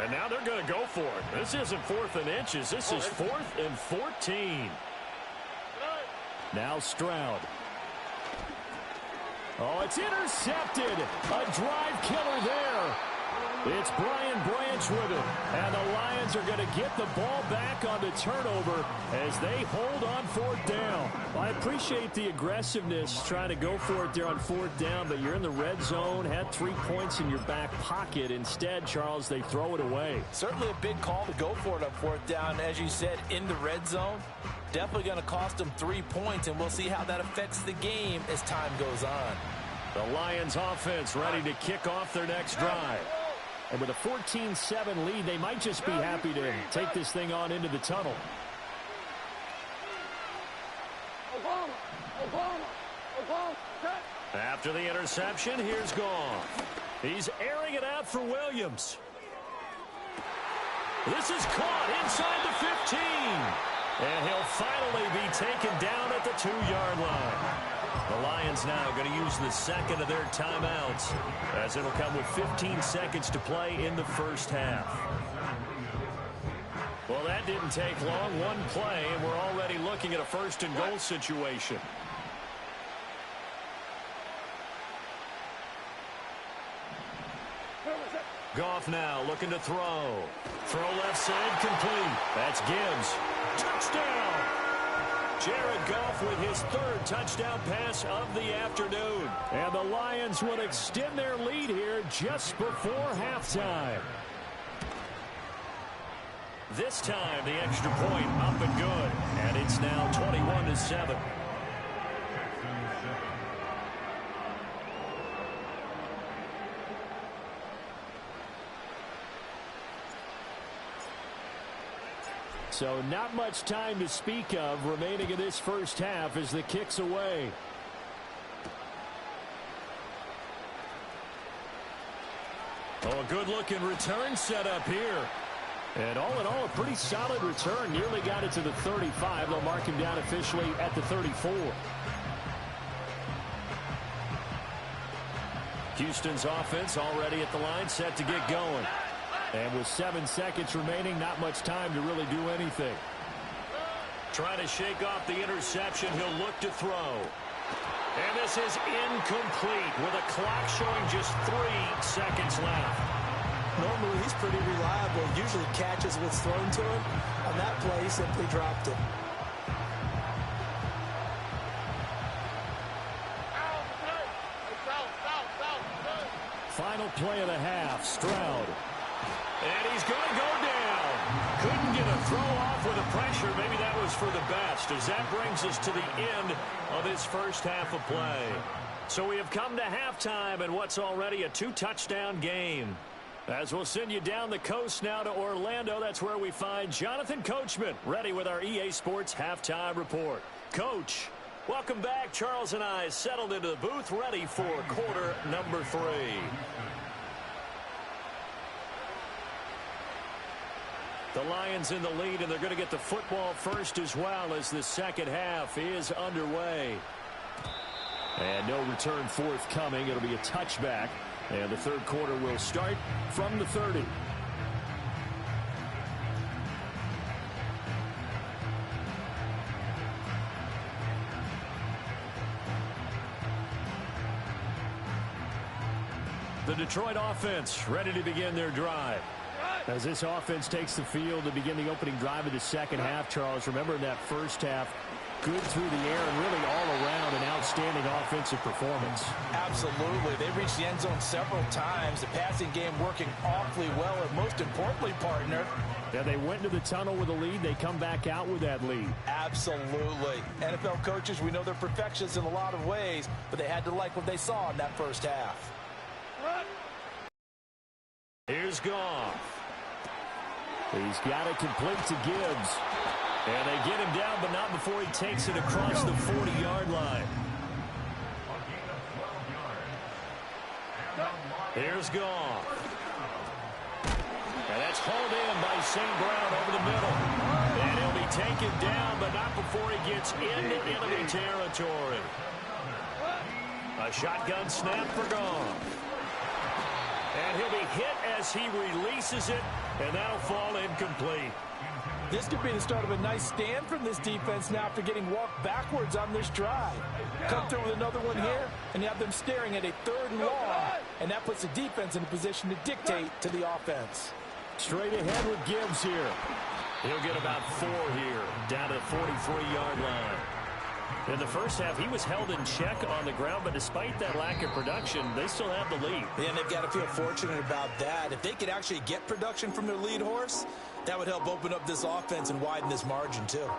And now they're going to go for it. This isn't 4th and inches. This is 4th and 14. Now Stroud. Oh, it's intercepted. A drive killer there. It's Brian Branch with it. And the Lions are going to get the ball back on the turnover as they hold on 4th down. I appreciate the aggressiveness trying to go for it there on 4th down, but you're in the red zone, had 3 points in your back pocket. Instead, Charles, they throw it away. Certainly a big call to go for it on 4th down. As you said, in the red zone, definitely going to cost them 3 points, and we'll see how that affects the game as time goes on. The Lions offense ready to kick off their next drive. And with a 14-7 lead, they might just be happy to take this thing on into the tunnel. After the interception, here's Goff. He's airing it out for Williams. This is caught inside the 15. And he'll finally be taken down at the 2-yard line. The Lions now going to use the second of their timeouts as it'll come with 15 seconds to play in the first half. Well, that didn't take long. One play, and we're already looking at a 1st and goal situation. Goff now looking to throw. Throw left side complete. That's Gibbs. Touchdown! Jared Goff with his 3rd touchdown pass of the afternoon. And the Lions will extend their lead here just before halftime. This time the extra point up and good. And it's now 21-7. So not much time to speak of remaining in this first half as the kick's away. Oh, a good-looking return set up here. And all in all, a pretty solid return. Nearly got it to the 35. They'll mark him down officially at the 34. Houston's offense already at the line, set to get going. And with 7 seconds remaining, not much time to really do anything. Trying to shake off the interception. He'll look to throw. And this is incomplete with a clock showing just 3 seconds left. Normally, he's pretty reliable. Usually catches what's thrown to him. On that play, he simply dropped it. Final play of the half. Stroud. And he's going to go down. Couldn't get a throw off with the pressure. Maybe that was for the best, as that brings us to the end of this first half of play. So we have come to halftime in what's already a 2-touchdown game. As we'll send you down the coast now to Orlando, that's where we find Jonathan Coachman ready with our EA Sports Halftime Report. Coach, welcome back. Charles and I settled into the booth ready for quarter number 3. The Lions in the lead, and they're going to get the football first as well as the second half is underway. And no return forthcoming. It'll be a touchback, and the third quarter will start from the 30. The Detroit offense ready to begin their drive. As this offense takes the field to begin the opening drive of the second half, Charles, remember in that first half, good through the air and really all around an outstanding offensive performance. Absolutely. They reached the end zone several times. The passing game working awfully well, and most importantly, partner. Yeah, they went into the tunnel with a lead. They come back out with that lead. Absolutely. NFL coaches, we know they're perfectionists in a lot of ways, but they had to like what they saw in that first half. Here's Goff. He's got it complete to Gibbs. And they get him down, but not before he takes it across the 40-yard line. Here's Goff. And that's hauled in by St. Brown over the middle. And he'll be taken down, but not before he gets into enemy territory. A shotgun snap for Goff. And he'll be hit as he releases it, and that'll fall incomplete. This could be the start of a nice stand from this defense now after getting walked backwards on this drive. Come through with another one here, and you have them staring at a 3rd and long, and that puts the defense in a position to dictate to the offense. Straight ahead with Gibbs here. He'll get about 4 here, down to the 43-yard line. In the first half, he was held in check on the ground, but despite that lack of production, they still have the lead. Yeah, and they've got to feel fortunate about that. If they could actually get production from their lead horse, that would help open up this offense and widen this margin, too.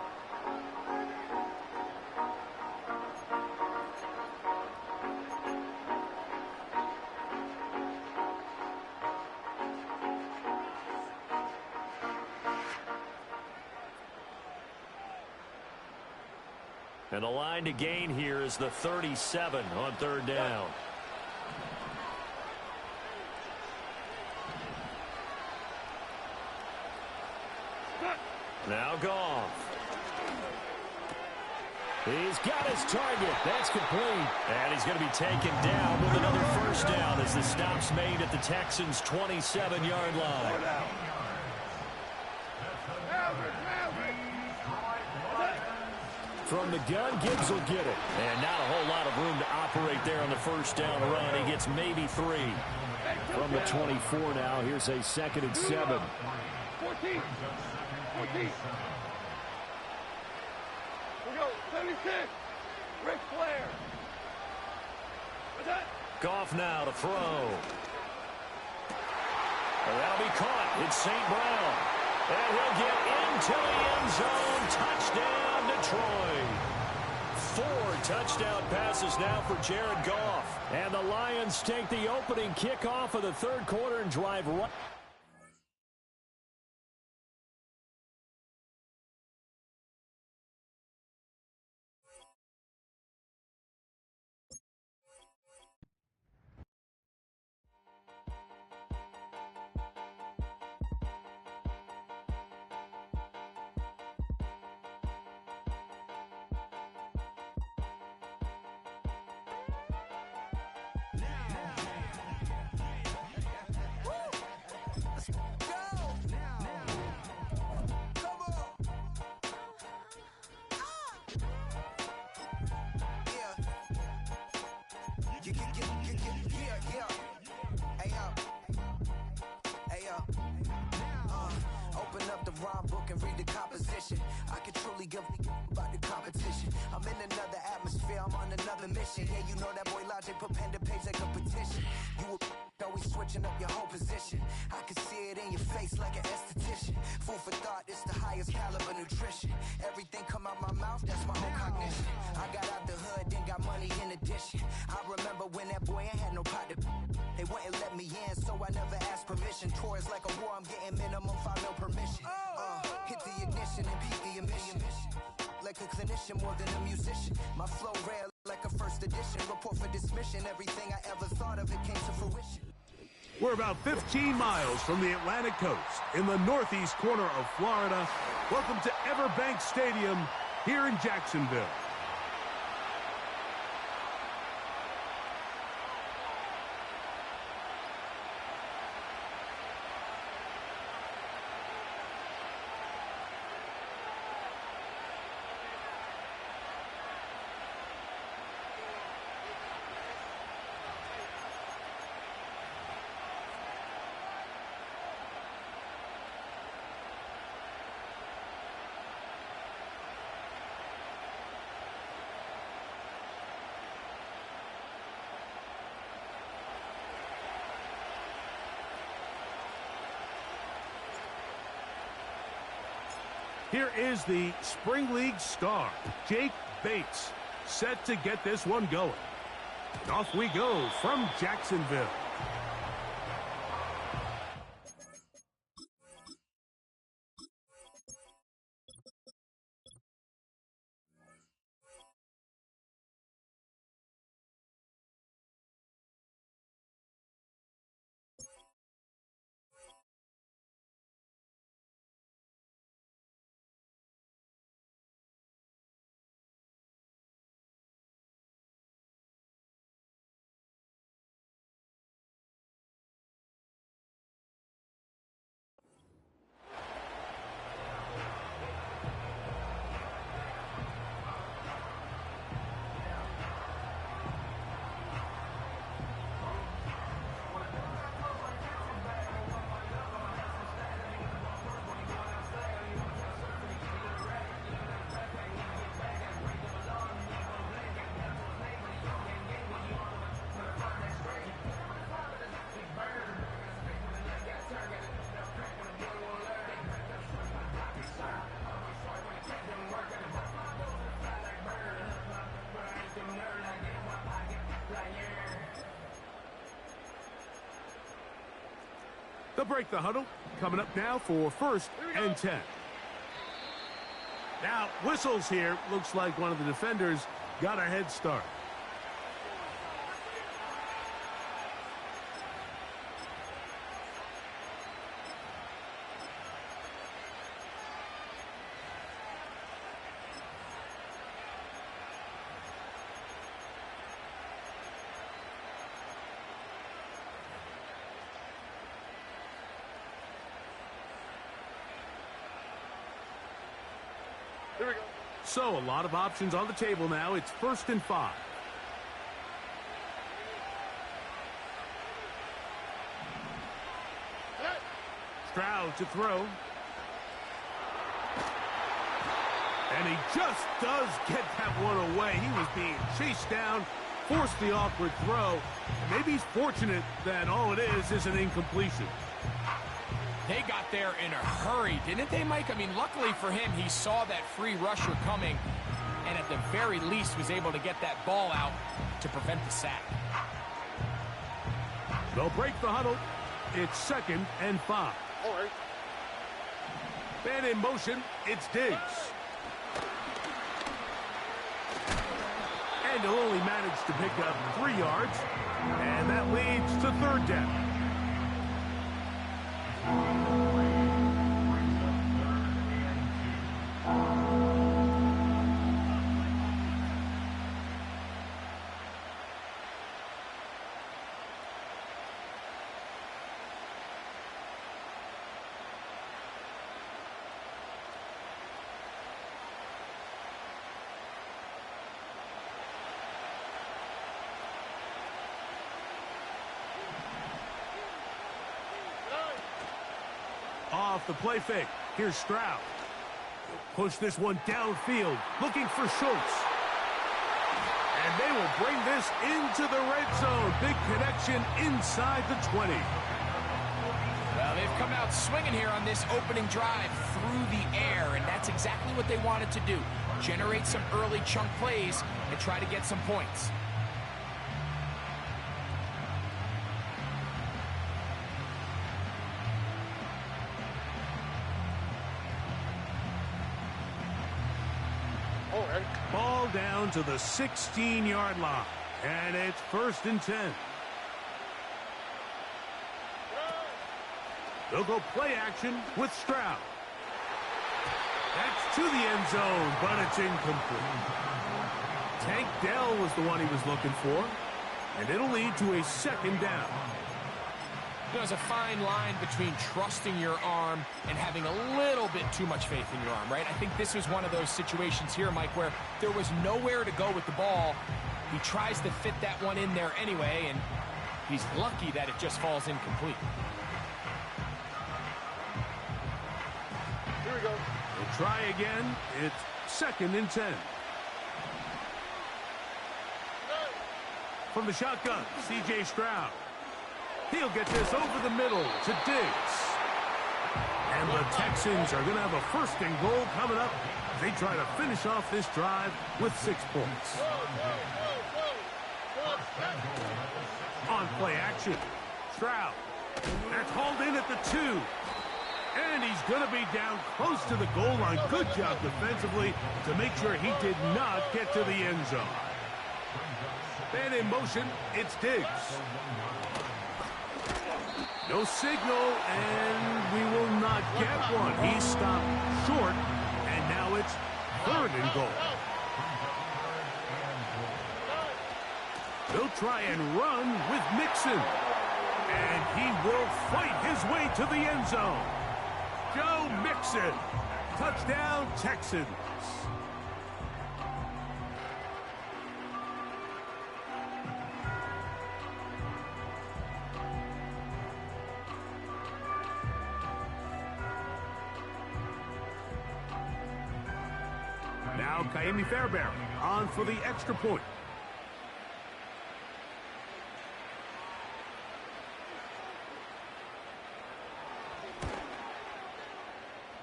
And the line to gain here is the 37 on 3rd down. Now Goff. He's got his target. That's complete. And he's going to be taken down with another 1st down as the stop's made at the Texans' 27-yard line. From the gun, Gibbs will get it. And not a whole lot of room to operate there on the 1st down run. He gets maybe 3. From the 24 now, here's a 2nd and 7. 14. We go, 76. Ric Flair. What's that? Goff now to throw. That'll be caught. It's St. Brown. And he'll get into the end zone. Touchdown, Detroit. 4 touchdown passes now for Jared Goff. And the Lions take the opening kickoff of the 3rd quarter and drive right. Open up the rhyme book and read the composition. I can truly give about the competition. I'm in another atmosphere, I'm on another mission. Yeah, you know that boy Logic put pen to page like a petition. You always switching up your whole position. I can see it in your face like an esthetician. Food for thought, it's the highest caliber nutrition. Everything come out my mouth, that's my own cognition. I got out the hood, then got money in addition. I remember when that boy ain't had no pot to. They wouldn't let me in, so I never asked permission. Tours like a war, I'm getting minimum 5 mil permission. Hit the ignition and beat the emission. Like a clinician more than a musician. My flow rare like a first edition. Report for dismission. Everything I ever thought of, it came to fruition. We're about 15 miles from the Atlantic coast in the northeast corner of Florida. Welcome to Everbank Stadium here in Jacksonville. Here is the Spring League star, Jake Bates, set to get this one going. And off we go from Jacksonville. They'll break the huddle. Coming up now for 1st and 10. Now, whistles here. Looks like one of the defenders got a head start. Here we go. So, a lot of options on the table now. It's 1st and 5. Stroud to throw. And he just does get that one away. He was being chased down, forced the awkward throw. Maybe he's fortunate that all it is an incompletion. They got there in a hurry, didn't they, Mike? I mean, luckily for him, he saw that free rusher coming and at the very least was able to get that ball out to prevent the sack. They'll break the huddle. It's 2nd and 5. All right. Man in motion. It's Diggs. And he'll only manage to pick up 3 yards. And that leads to 3rd down. Off the play fake. Here's Stroud. He'll push this one downfield, looking for Schultz. And they will bring this into the red zone. Big connection inside the 20. Well, they've come out swinging here on this opening drive through the air, and that's exactly what they wanted to do. Generate some early chunk plays and try to get some points. Ball down to the 16-yard line. And it's 1st and 10. They'll go play action with Stroud. That's to the end zone, but it's incomplete. Tank Dell was the one he was looking for. And it'll lead to a 2nd down. There's a fine line between trusting your arm and having a little bit too much faith in your arm, right? I think this was one of those situations here, Mike, where there was nowhere to go with the ball. He tries to fit that one in there anyway, and he's lucky that it just falls incomplete. Here we go. We'll try again. It's 2nd and 10. From the shotgun, C.J. Stroud. He'll get this over the middle to Diggs. And the Texans are going to have a 1st and goal coming up as they try to finish off this drive with 6 points. On play action, Stroud. That's hauled in at the 2. And he's going to be down close to the goal line. Good job defensively to make sure he did not get to the end zone. Man in motion, it's Diggs. No signal, and we will not get one. He stopped short, and now it's 3rd and goal. They'll try and run with Mixon. And he will fight his way to the end zone. Joe Mixon. Touchdown, Texans. Now Kaimi Fairbairn on for the extra point.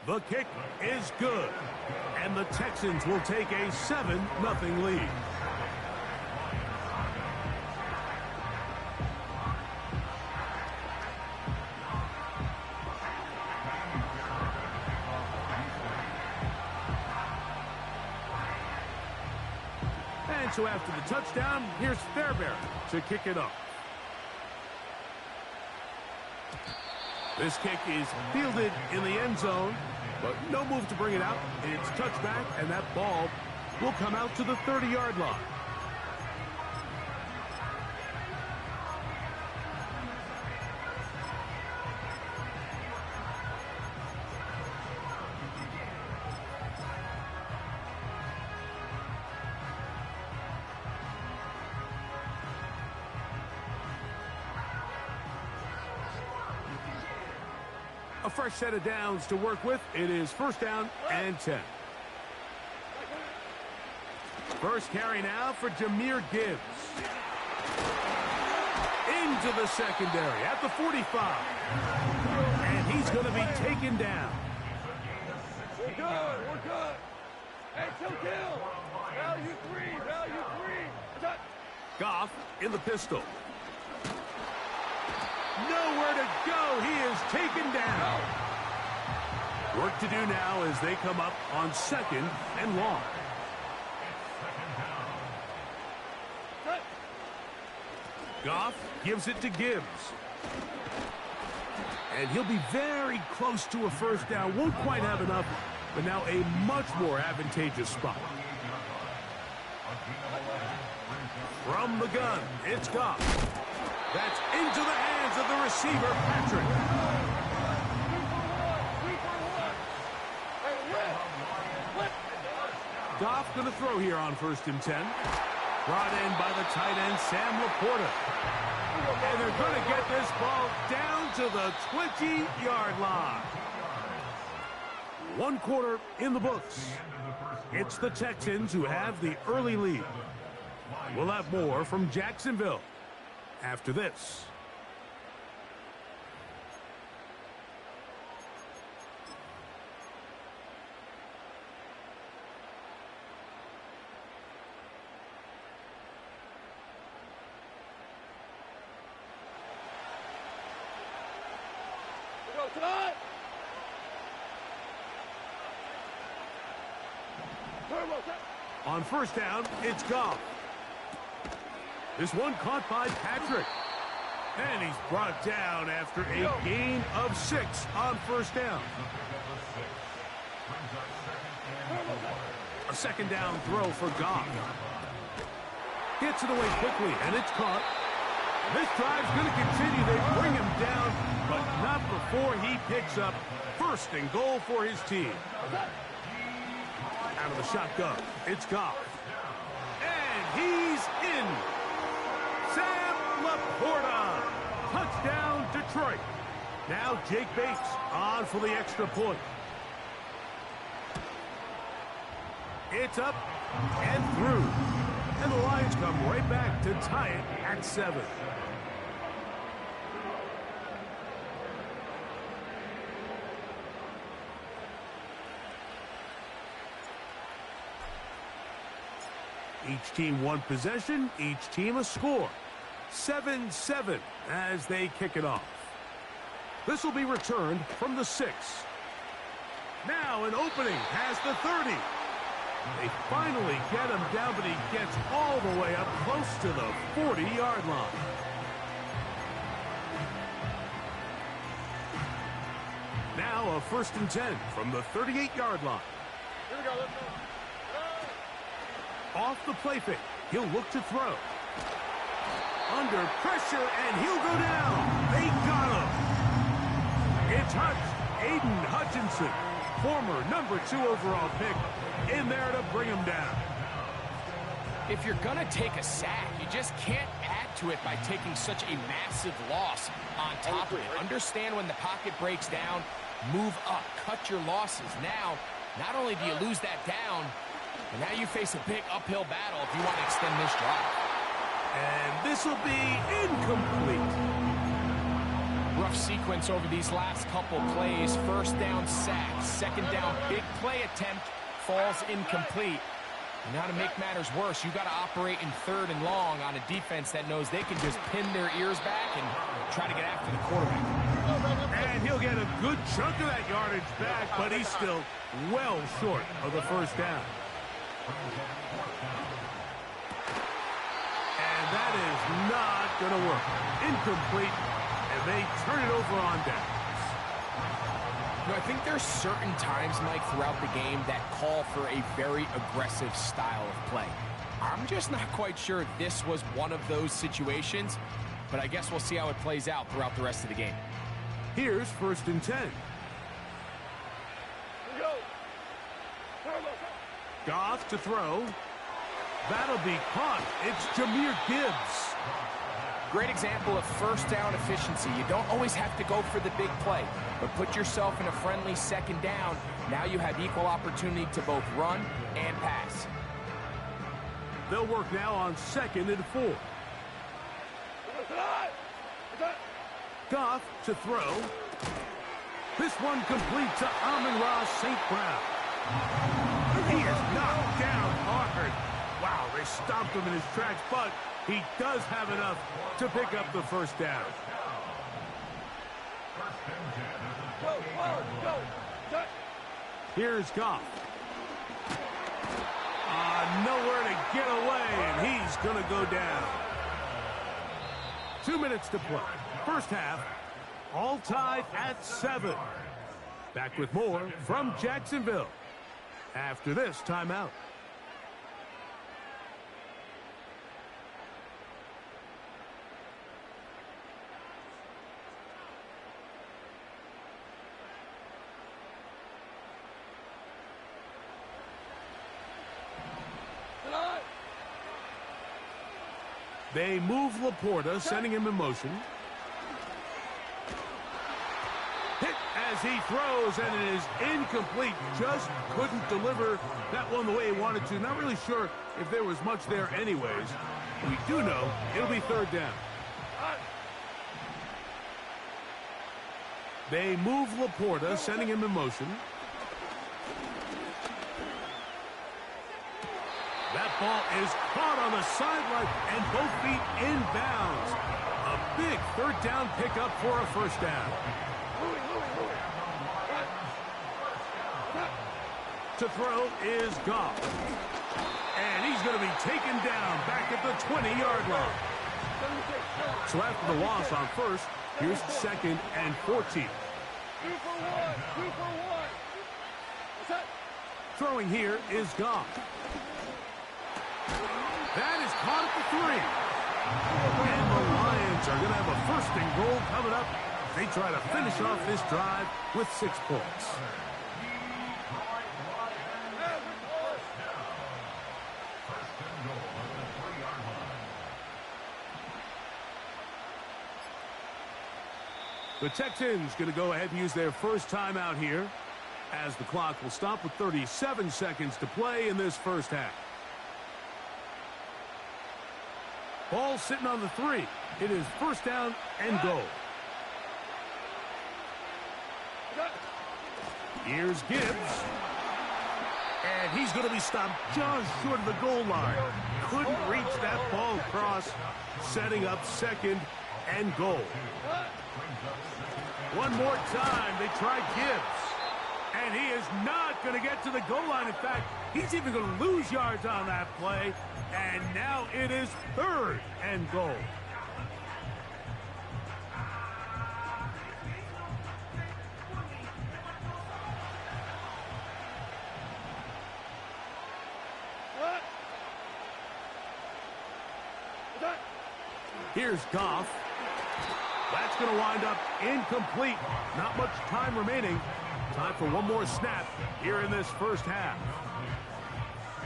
The kick is good. And the Texans will take a 7-0 lead. so after the touchdown, here's Fairbairn to kick it off. This kick is fielded in the end zone, but no move to bring it out. It's touchback, and that ball will come out to the 30-yard line. A fresh set of downs to work with. It is first down and 10. First carry now for Jahmyr Gibbs. Into the secondary at the 45. And he's going to be taken down. We're good. We're good. Hey, kill. Value three. Goff in the pistol. Nowhere to go. He is taken down. Work to do now as they come up on second and long. Goff gives it to Gibbs. And he'll be very close to a first down. Won't quite have enough, but now a much more advantageous spot. From the gun, it's Goff. That's into the hands of the receiver, Patrick. Goff going to throw here on 1st and 10. Brought in by the tight end, Sam Laporta. And they're going to get this ball down to the 20-yard line. 1 quarter in the books. It's the Texans who have the early lead. We'll have more from Jacksonville after this. On 1st down, it's Goff. This one caught by Patrick. And he's brought down after a gain of 6 on 1st down. A 2nd down throw for Goff. Gets it away quickly, and it's caught. This drive's going to continue. They bring him down, but not before he picks up 1st and goal for his team. Out of the shotgun, it's Goff. And he's in. Sam Laporta. Touchdown, Detroit. Now Jake Bates on for the extra point. It's up and through. And the Lions come right back to tie it at 7. Each team 1 possession, each team a score. 7-7 as they kick it off. This will be returned from the 6. Now an opening past the 30. They finally get him down, but he gets all the way up close to the 40-yard line. Now a 1st and 10 from the 38-yard line. Here we go. Let's go. Off the play fake, he'll look to throw. Under pressure, and he'll go down. They got him. It's Aiden Hutchinson, former number 2 overall pick, in there to bring him down. If you're going to take a sack, you just can't add to it by taking such a massive loss on top of it. Understand when the pocket breaks down, move up, cut your losses. Now, not only do you lose that down, but now you face a big uphill battle if you want to extend this drive. And this will be incomplete. Rough sequence over these last couple plays. 1st down sack, 2nd down big play attempt, falls incomplete. And now to make matters worse, you got to operate in 3rd and long on a defense that knows they can just pin their ears back and try to get after the quarterback. And he'll get a good chunk of that yardage back, but he's still well short of the 1st down. that is not going to work. Incomplete, and they turn it over on downs. You know, I think there's certain times, Mike, throughout the game that call for a very aggressive style of play. I'm just not quite sure this was one of those situations, but I guess we'll see how it plays out throughout the rest of the game. Here's 1st and 10. Here we go. Goff to throw. That'll be caught. It's Jahmyr Gibbs. Great example of first down efficiency. You don't always have to go for the big play, but put yourself in a friendly 2nd down. Now you have equal opportunity to both run and pass. They'll work now on 2nd and 4. Goff to throw. This one complete to Amon-Ra St. Brown. He is knocked down hard. Wow, they stopped him in his tracks, but he does have enough to pick up the 1st down. Go. Here's Goff. Nowhere to get away, and he's going to go down. 2 minutes to play. 1st half, all tied at 7. Back with more from Jacksonville after this timeout. They move Laporta, sending him in motion. Hit as he throws, and it is incomplete. Just couldn't deliver that one the way he wanted to. Not really sure if there was much there anyways. We do know it'll be 3rd down. They move Laporta, sending him in motion. That ball is caught on the sideline, and both feet inbounds. A big 3rd down pickup for a 1st down. To throw is Goff. And he's going to be taken down back at the 20-yard line. So after the loss on 1st, here's 2nd and 14. 2 for 1. Throwing here is Goff. That is caught at the 3. And the Lions are going to have a 1st and goal coming up. They try to finish off this drive with 6 points. The Texans going to go ahead and use their 1st timeout here, as the clock will stop with 37 seconds to play in this 1st half. Ball sitting on the 3. It is 1st down and goal. Here's Gibbs. And he's going to be stopped just short of the goal line. Couldn't reach that ball across, setting up 2nd and goal. One more time, they try Gibbs. And he is not going to get to the goal line. In fact, he's even going to lose yards on that play. And now it is 3rd and goal. Here's Goff. That's going to wind up incomplete. Not much time remaining. Time for one more snap here in this 1st half.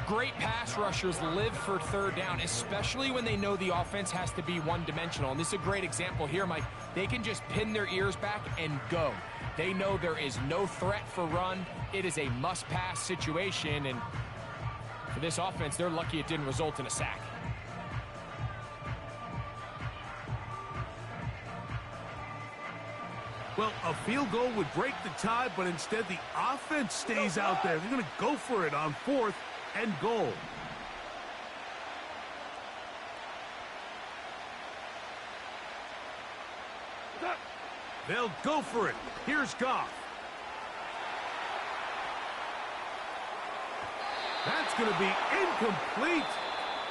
Great pass rushers live for 3rd down, especially when they know the offense has to be one-dimensional. And this is a great example here, Mike. They can just pin their ears back and go. They know there is no threat for run. It is a must-pass situation. And for this offense, they're lucky it didn't result in a sack. Well, a field goal would break the tie, but instead the offense stays out there. They're going to go for it on 4th and goal. They'll go for it. Here's Goff. That's going to be incomplete.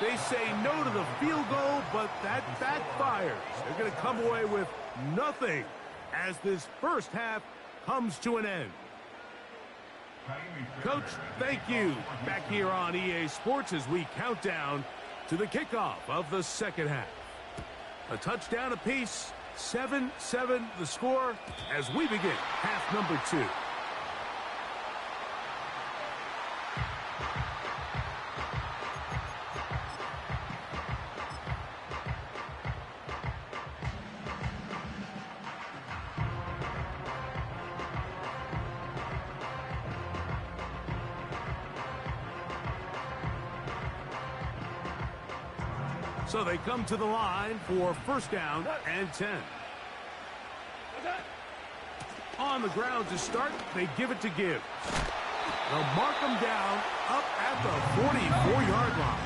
They say no to the field goal, but that backfires. They're going to come away with nothing as this first half comes to an end. Coach, thank you. Back here on EA Sports as we count down to the kickoff of the second half. A touchdown apiece, 7-7 the score as we begin half number 2. So they come to the line for first down and 10. On the ground to start, they give it to Gibbs. They'll mark them down up at the 44-yard line.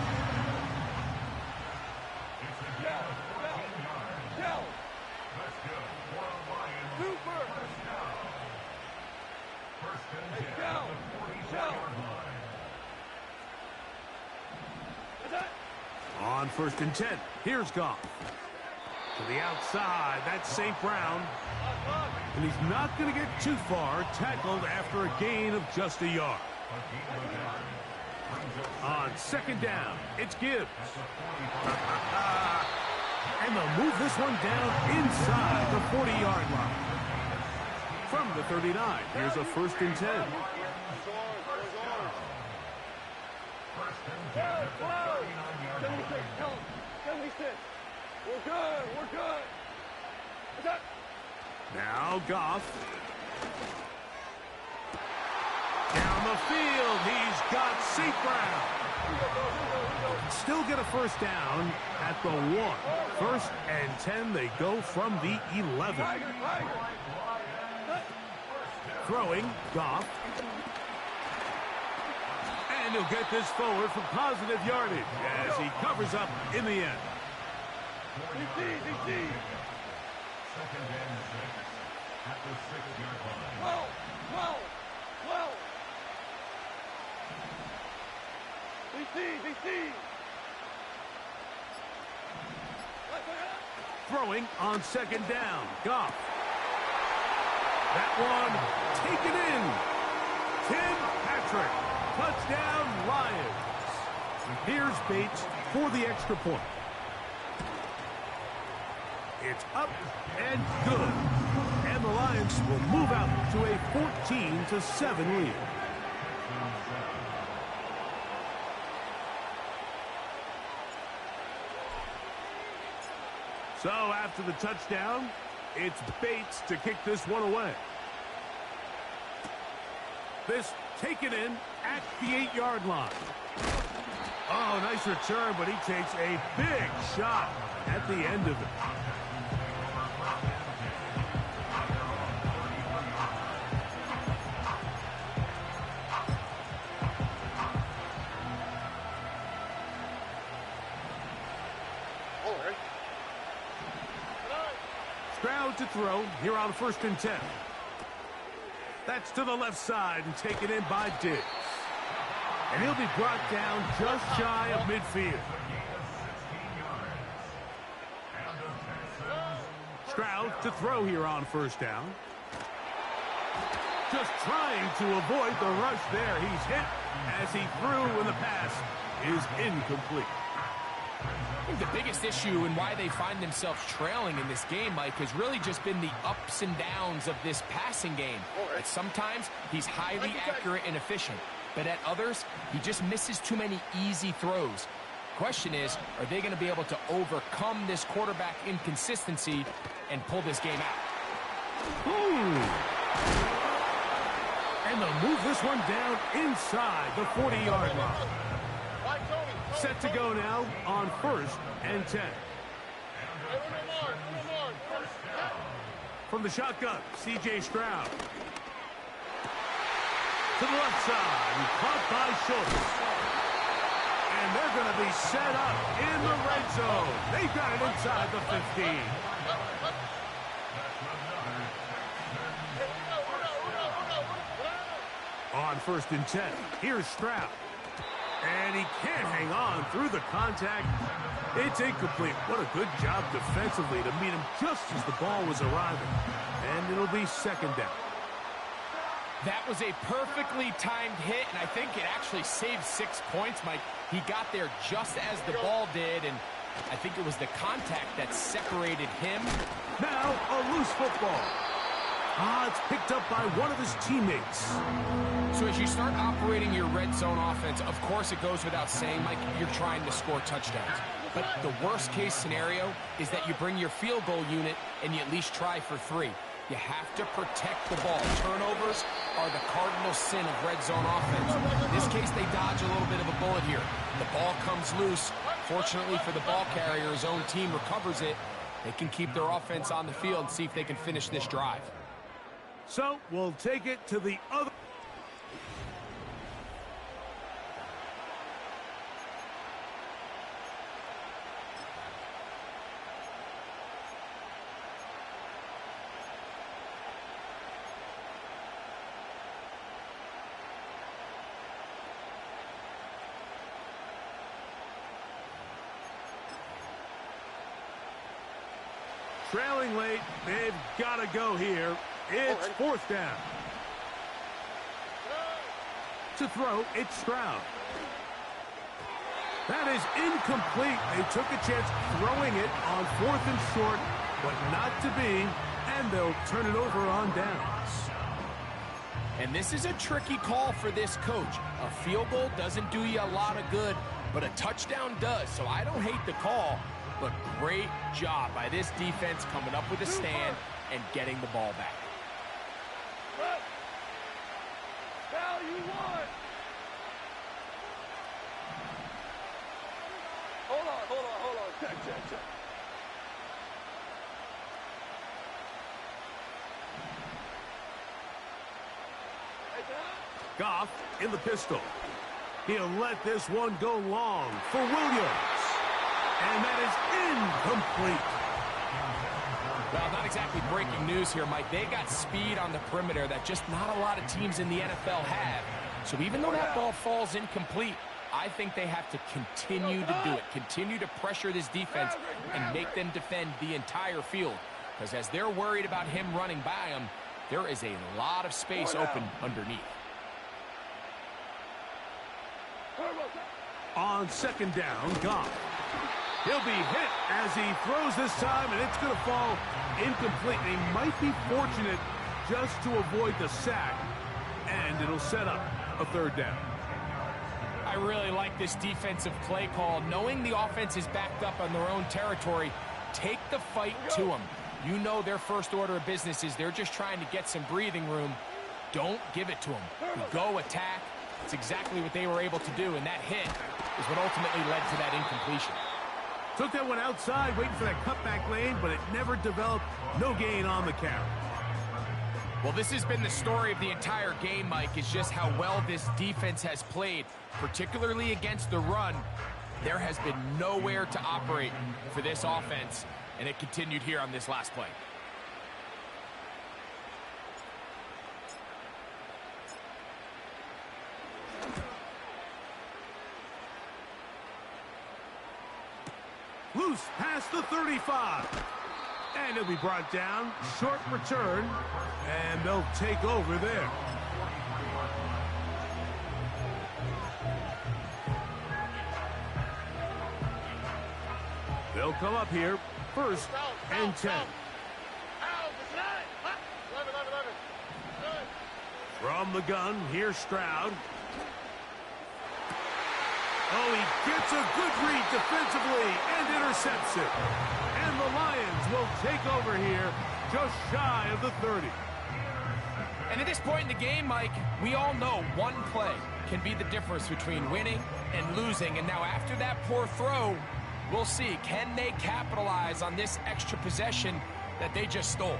On first and 10, here's Goff. To the outside, that's St. Brown. And he's not going to get too far, tackled after a gain of just a yard. On second down, it's Gibbs. And they'll move this one down inside the 40-yard line. From the 39, here's a first and 10. We're good. Now Goff. Down the field, he's got St. Brown. Still get a first down at the 1. First and 10, they go from the 11. Throwing, Goff. And he'll get this forward for positive yardage as he covers up in the end. Second and 6 at the 6-yard line. Well. DC. Throwing on second down, Goff. That one taken in. Tim Patrick, touchdown Lions. Here's Bates for the extra point. It's up and good. And the Lions will move out to a 14-7 lead. So after the touchdown, it's Bates to kick this one away. This taken in at the 8-yard line. Oh, nice return, but he takes a big shot at the end of it. Stroud to throw here on first and 10. That's to the left side and taken in by Diggs. And he'll be brought down just shy of midfield. Stroud to throw here on first down. Just trying to avoid the rush there. He's hit as he threw when the pass is incomplete. I think the biggest issue and why they find themselves trailing in this game, Mike, has really just been the ups and downs of this passing game. At sometimes, he's highly accurate and efficient, but at others, he just misses too many easy throws. Question is, are they going to be able to overcome this quarterback inconsistency and pull this game out? And they'll move this one down inside the 40-yard line. Set to go now on first and 10. From the shotgun, C.J. Stroud. To the left side, caught by Schultz. And they're going to be set up in the red zone. They've got it inside the 15. On first and 10, here's Stroud. And he can't hang on through the contact. It's incomplete. What a good job defensively to meet him just as the ball was arriving. And it'll be second down. That was a perfectly timed hit, and I think it actually saved 6 points, Mike. He got there just as the ball did, and I think it was the contact that separated him. Now, a loose football. It's picked up by one of his teammates. So as you start operating your red zone offense, of course it goes without saying, Mike, you're trying to score touchdowns. But the worst case scenario is that you bring your field goal unit and you at least try for 3. You have to protect the ball. Turnovers are the cardinal sin of red zone offense. In this case, they dodge a little bit of a bullet here. The ball comes loose. Fortunately for the ball carrier, his own team recovers it. They can keep their offense on the field and see if they can finish this drive. So we'll take it to the other. Trailing late, they've got to go here. It's fourth down. To throw, it's Stroud. That is incomplete. They took a chance throwing it on 4th and short, but not to be, and they'll turn it over on downs. And this is a tricky call for this coach. A field goal doesn't do you a lot of good, but a touchdown does. So I don't hate the call, but great job by this defense coming up with a stand and getting the ball back. Now you want. Hold on. Check. Goff in the pistol. He'll let this one go long for Williams. And that is incomplete. Well, not exactly breaking news here, Mike. They got speed on the perimeter that just not a lot of teams in the NFL have. So even though that ball falls incomplete, I think they have to continue to do it. Continue to pressure this defense and make them defend the entire field. Because as they're worried about him running by them, there is a lot of space open underneath. On second down, Goff. He'll be hit as he throws this time, and it's going to fall incomplete. He might be fortunate just to avoid the sack, and it'll set up a third down. I really like this defensive play call. Knowing the offense is backed up on their own territory, take the fight to them. You know their first order of business is they're just trying to get some breathing room. Don't give it to them. Go attack. It's exactly what they were able to do, and that hit is what ultimately led to that incompletion. Took that one outside, waiting for that cutback lane, but it never developed. No gain on the carry. Well, this has been the story of the entire game, Mike, is just how well this defense has played, particularly against the run. There has been nowhere to operate for this offense, and it continued here on this last play. Loose past the 35. And he'll be brought down. Short return. And they'll take over there. They'll come up here. First and 10. From the gun, here's Stroud. Oh, he gets a good read defensively and intercepts it. And the Lions will take over here just shy of the 30. And at this point in the game, Mike, we all know one play can be the difference between winning and losing. And now after that poor throw, we'll see, can they capitalize on this extra possession that they just stole?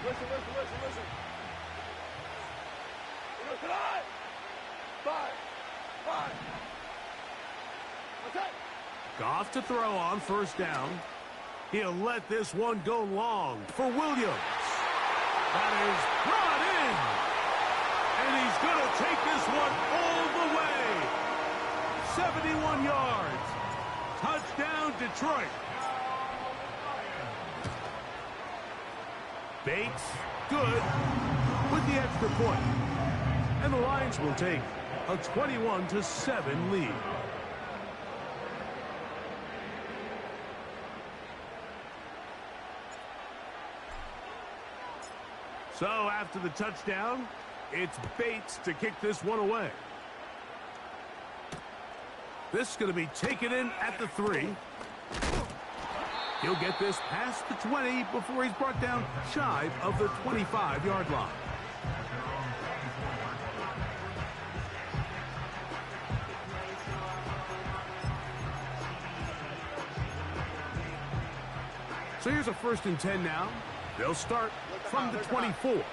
Listen. Tonight. 5. Goff to throw on first down. He'll let this one go long for Williams. That is brought in. And he's going to take this one all the way. 71 yards. Touchdown, Detroit. Bates, good, with the extra point. And the Lions will take a 21-7 lead. So after the touchdown, it's Bates to kick this one away. This is going to be taken in at the 3. He'll get this past the 20 before he's brought down shy of the 25-yard line. So here's a 1st and 10 now. They'll start from the 24.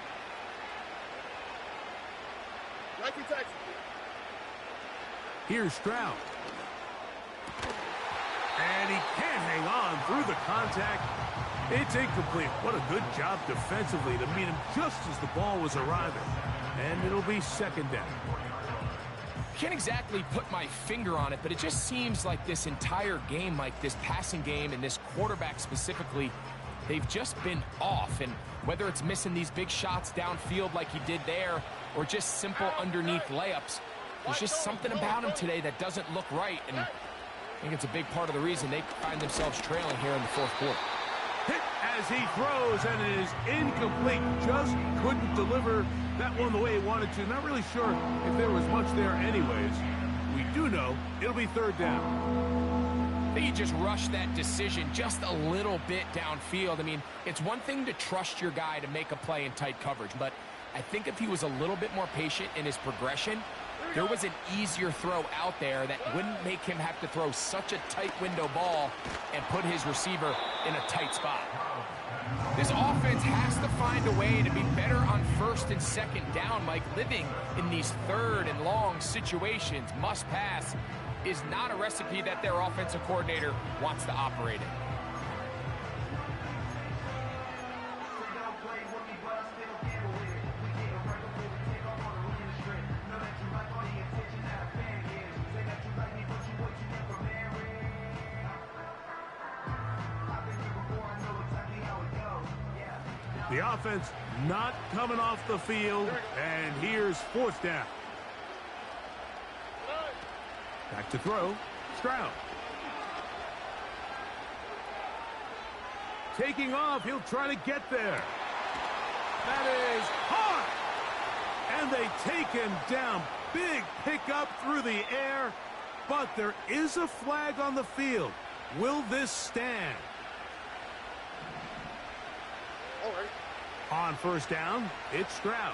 Here's Stroud. And he can't hang on through the contact. It's incomplete. What a good job defensively to meet him just as the ball was arriving. And it'll be 2nd down. Can't exactly put my finger on it, but it just seems like this entire game, like this passing game and this quarterback specifically, they've just been off. And whether it's missing these big shots downfield like he did there or just simple underneath layups, there's just something about him today that doesn't look right. And I think it's a big part of the reason they find themselves trailing here in the 4th quarter. Hit as he throws, and it is incomplete. Just couldn't deliver that one the way he wanted to. Not really sure if there was much there anyways. We do know it'll be 3rd down. I think he just rushed that decision just a little bit downfield. I mean, it's one thing to trust your guy to make a play in tight coverage, but I think if he was a little bit more patient in his progression, there was an easier throw out there that wouldn't make him have to throw such a tight window ball and put his receiver in a tight spot. This offense has to find a way to be better on 1st and 2nd down, Mike. Living in these 3rd and long situations, must pass, is not a recipe that their offensive coordinator wants to operate in. The offense not coming off the field, and here's 4th down. Back to throw, Stroud. Taking off, he'll try to get there. That is hard. And they take him down. Big pickup through the air, but there is a flag on the field. Will this stand? On 1st down, it's Stroud.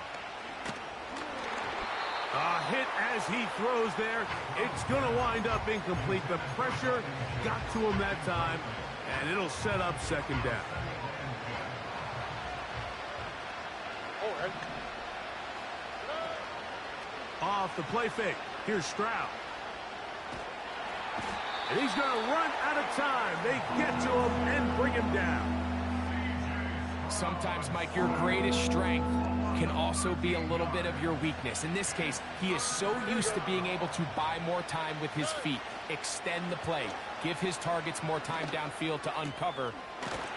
A hit as he throws there. It's going to wind up incomplete. The pressure got to him that time, and it'll set up 2nd down. Off the play fake. Here's Stroud. And he's going to run out of time. They get to him and bring him down. Sometimes, Mike, your greatest strength can also be a little bit of your weakness. In this case, he is so used to being able to buy more time with his feet, extend the play, give his targets more time downfield to uncover.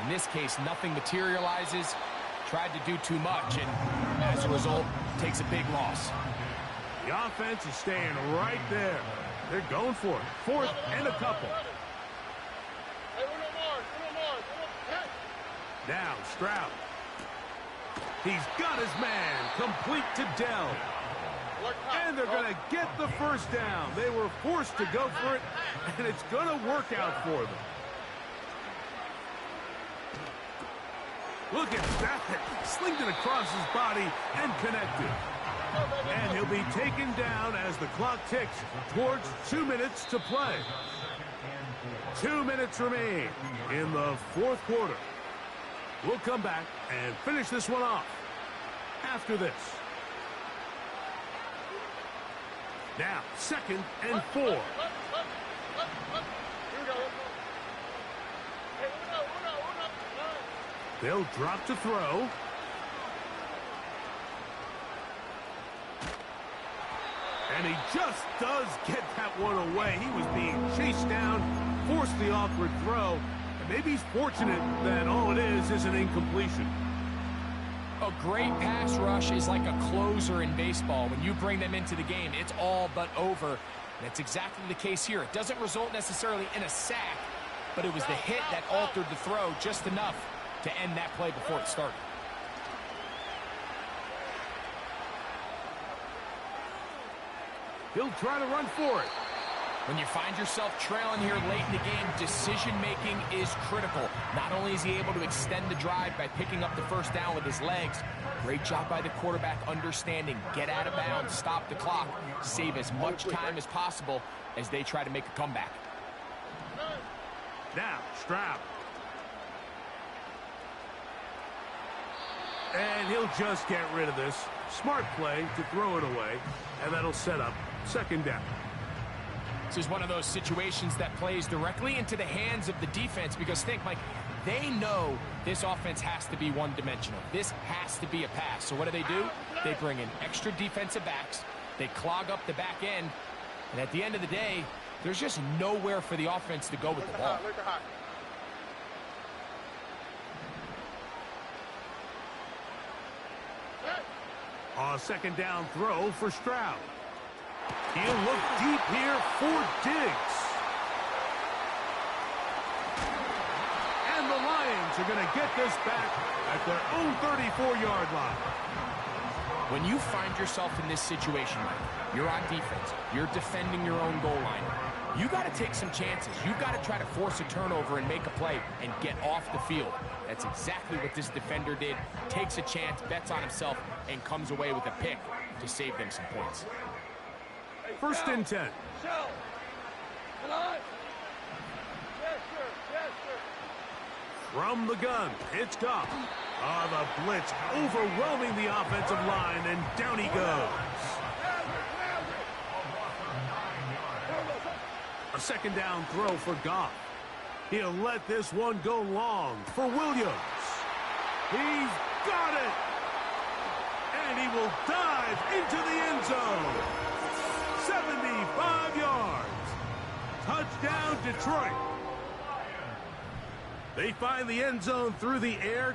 In this case, nothing materializes, tried to do too much, and as a result, takes a big loss. The offense is staying right there. They're going for it. 4th and a couple. Now Stroud. He's got his man. Complete to Dell. And they're going to get the 1st down. They were forced to go for it, and it's going to work out for them. Look at that. Slinged it across his body and connected. And he'll be taken down as the clock ticks towards 2 minutes to play. 2 minutes remain in the 4th quarter. We'll come back and finish this one off after this. Now, 2nd and 4. They'll drop to throw. And he just does get that one away. He was being chased down, forced the awkward throw, and maybe he's fortunate that all it is an incompletion. A great pass rush is like a closer in baseball. When you bring them into the game, it's all but over. That's exactly the case here. It doesn't result necessarily in a sack, but it was the hit that altered the throw just enough to end that play before it started. He'll try to run for it. When you find yourself trailing here late in the game, decision-making is critical. Not only is he able to extend the drive by picking up the first down with his legs, great job by the quarterback understanding, get out of bounds, stop the clock, save as much time as possible as they try to make a comeback. Now, Stroud. And he'll just get rid of this. Smart play to throw it away, and that'll set up second down. This is one of those situations that plays directly into the hands of the defense because think, Mike, they know this offense has to be one-dimensional. This has to be a pass. So what do? They bring in extra defensive backs. They clog up the back end. And at the end of the day, there's just nowhere for the offense to go with the ball. A second down throw for Stroud. He'll look deep here for Diggs. And the Lions are going to get this back at their own 34-yard line. When you find yourself in this situation, Mike, you're on defense, you're defending your own goal line, you got to take some chances. You've got to try to force a turnover and make a play and get off the field. That's exactly what this defender did. Takes a chance, bets on himself, and comes away with a pick to save them some points. First and 10. Shell. Come on. Yes, sir. Yes, sir. From the gun, it's Goff. The blitz overwhelming the offensive line, and down he goes. A second down throw for Goff. He'll let this one go long for Williams. He's got it! And he will dive into the end zone. 75 yards. Touchdown, Detroit. They find the end zone through the air.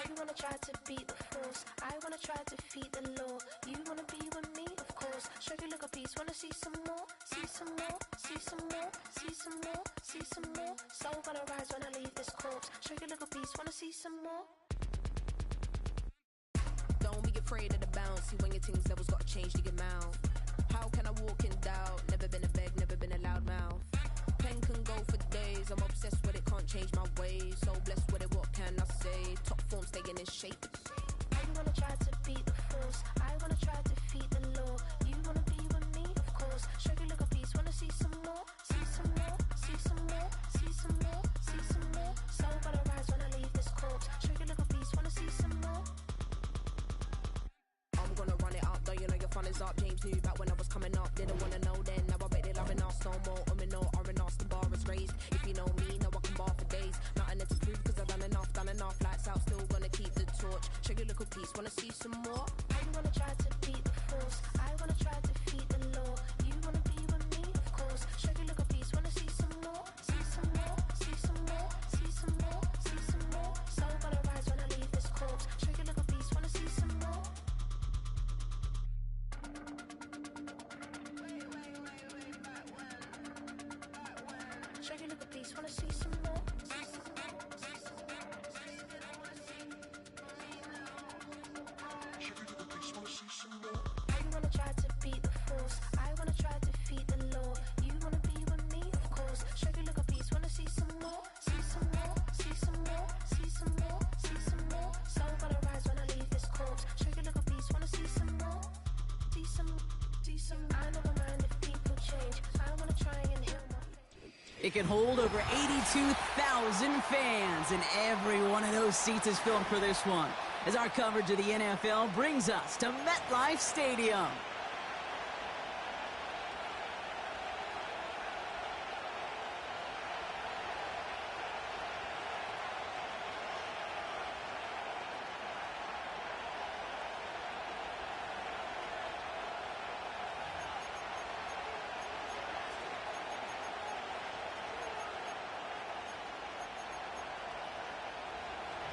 You wanna try to beat the force, I wanna try to defeat the law. You wanna be with me, of course. Show you look a piece, wanna see some more, see some more, see some more, see some more, see some more. Soul gonna rise when I leave this corpse. Show you look a piece, wanna see some more. Don't be afraid of the bounce. See when your things levels gotta change to your mouth. How can I walk in doubt? Never been a beg, never been a loud mouth. Pen can go for days. I'm obsessed with it, can't change my ways. So blessed with it, what can I say? Top form staying in shape. You wanna try to beat the force, I wanna try to defeat the law. You wanna be with me, of course. Show you look a piece. hands up. James knew back when I was coming up. Didn't wanna know then. Now I bet they're loving us no more. No, R&R's the bar is raised. If you know me, now I can bar for days. Nothing to prove because I've done enough. Lights out, still gonna keep the torch. Show you a little piece, wanna see some more? I wanna try to beat the force. I wanna try to defeat the law. You wanna be with me, of course. Show you a little piece, wanna see some more? See some more, see some more, see some more, see some more. So gonna rise when I leave this corpse. Show you a little piece, wanna see some more? Show you a little piece, wanna see some more? I wanna try to beat the force. I wanna try to defeat the law. You wanna be with me, of course. Show you a little piece, wanna see some more? See some more, see some more, see some more, see some more. So gonna rise when I leave this corpse. Show you a little piece, wanna see some more? See some. I never mind if people change. I wanna try and heal my. It can hold over 82,000 fans, and every one of those seats is filled for this one, as our coverage of the NFL brings us to MetLife Stadium.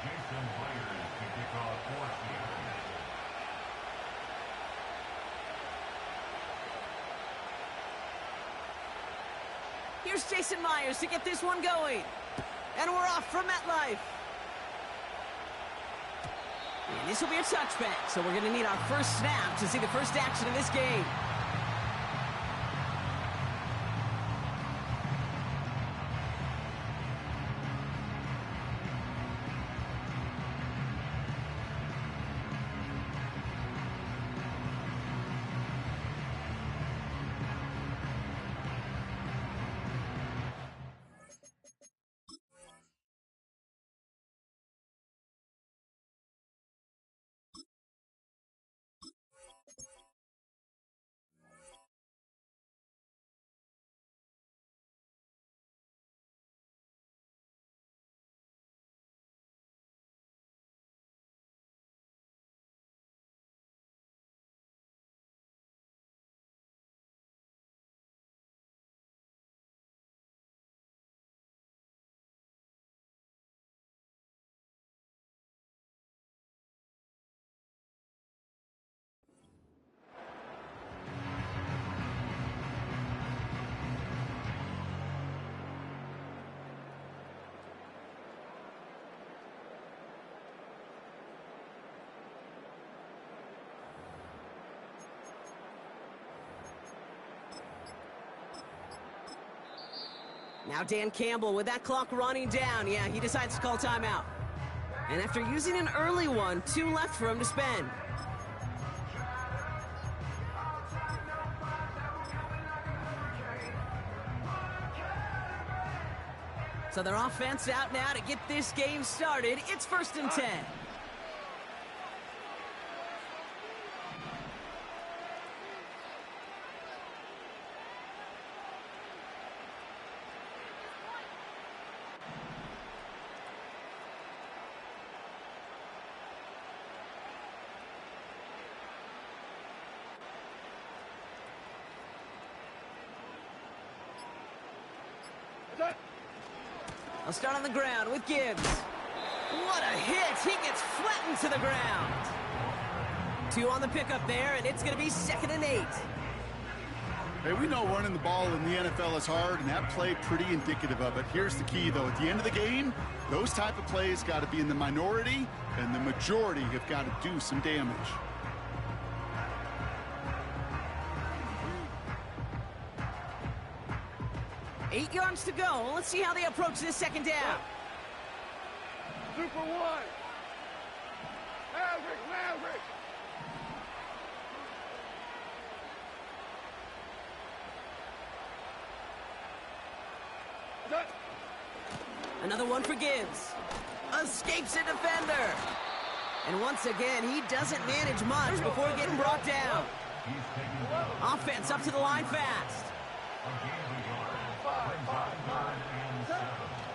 Jason Myers to kick off for Seattle. Here's Jason Myers to get this one going. And we're off from MetLife. And this will be a touchback, so we're going to need our first snap to see the first action of this game. Now Dan Campbell with that clock running down. Yeah, he decides to call timeout. And after using an early one, 2 left for him to spend. So their offense out now to get this game started. It's 1st and 10. I'll start on the ground with Gibbs. What a hit! He gets flattened to the ground. 2 on the pickup there, and it's going to be 2nd and 8. Hey, we know running the ball in the NFL is hard, and that play pretty indicative of it. Here's the key, though. At the end of the game, those type of plays got to be in the minority, and the majority have got to do some damage. Eight yards to go. Let's see how they approach this 2nd down. Super 1. Maverick. Another one for Gibbs. Escapes a defender. And once again, he doesn't manage much before getting brought down. Offense up to the line fast.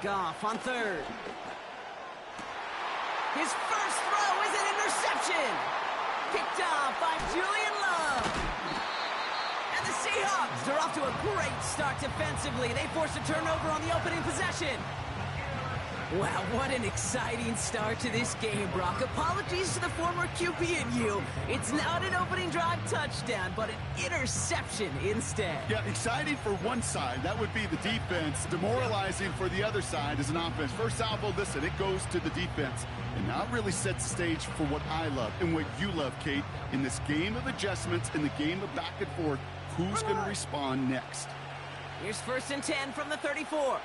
Goff on third. His first throw is an interception. Picked off by Julian Love. And the Seahawks are off to a great start defensively. They forced a turnover on the opening possession. Wow, what an exciting start to this game, Brock. Apologies to the former QB and you. It's not an opening drive touchdown, but an interception instead. Yeah, exciting for one side. That would be the defense. Demoralizing for the other side as an offense. First salvo, listen, it goes to the defense. And now it really sets the stage for what I love and what you love, Kate. In this game of adjustments, in the game of back and forth, who's going to respond next? Here's 1st and 10 from the 34.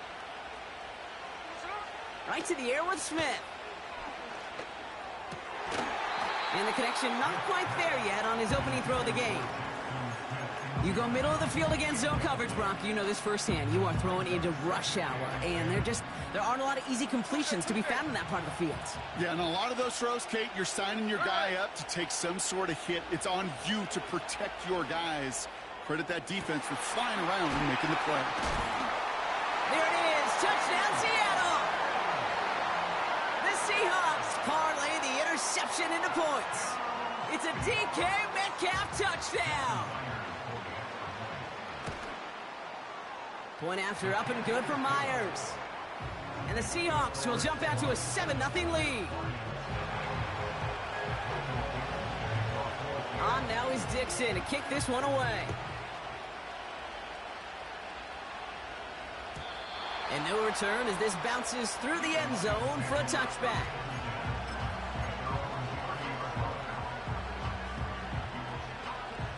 Right to the air with Smith. And the connection not quite there yet on his opening throw of the game. You go middle of the field against zone coverage, Brock. You know this firsthand. You are throwing into rush hour. And there aren't a lot of easy completions to be found in that part of the field. Yeah, and a lot of those throws, Kate, you're signing your guy up to take some sort of hit. It's on you to protect your guys. Credit that defense for flying around and making the play. There it is. Touchdown, Seattle. Seahawks parlay the interception into points. It's a DK Metcalf touchdown. Point after up and good for Myers. And the Seahawks will jump out to a 7-0 lead. On now is Dixon to kick this one away. And no return as this bounces through the end zone for a touchback.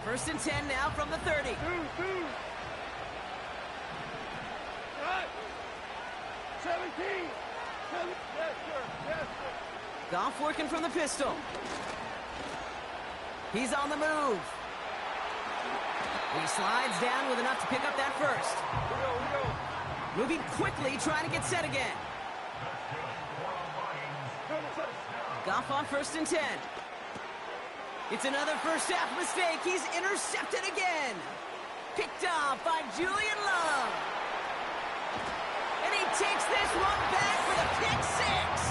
First and 10 now from the 30. Two. 17. Yes, sir. Goff working from the pistol. He's on the move. He slides down with enough to pick up that first. We go. Moving quickly, trying to get set again. Goff on 1st and 10. It's another first half mistake. He's intercepted again. Picked off by Julian Love. And he takes this one back for the pick six.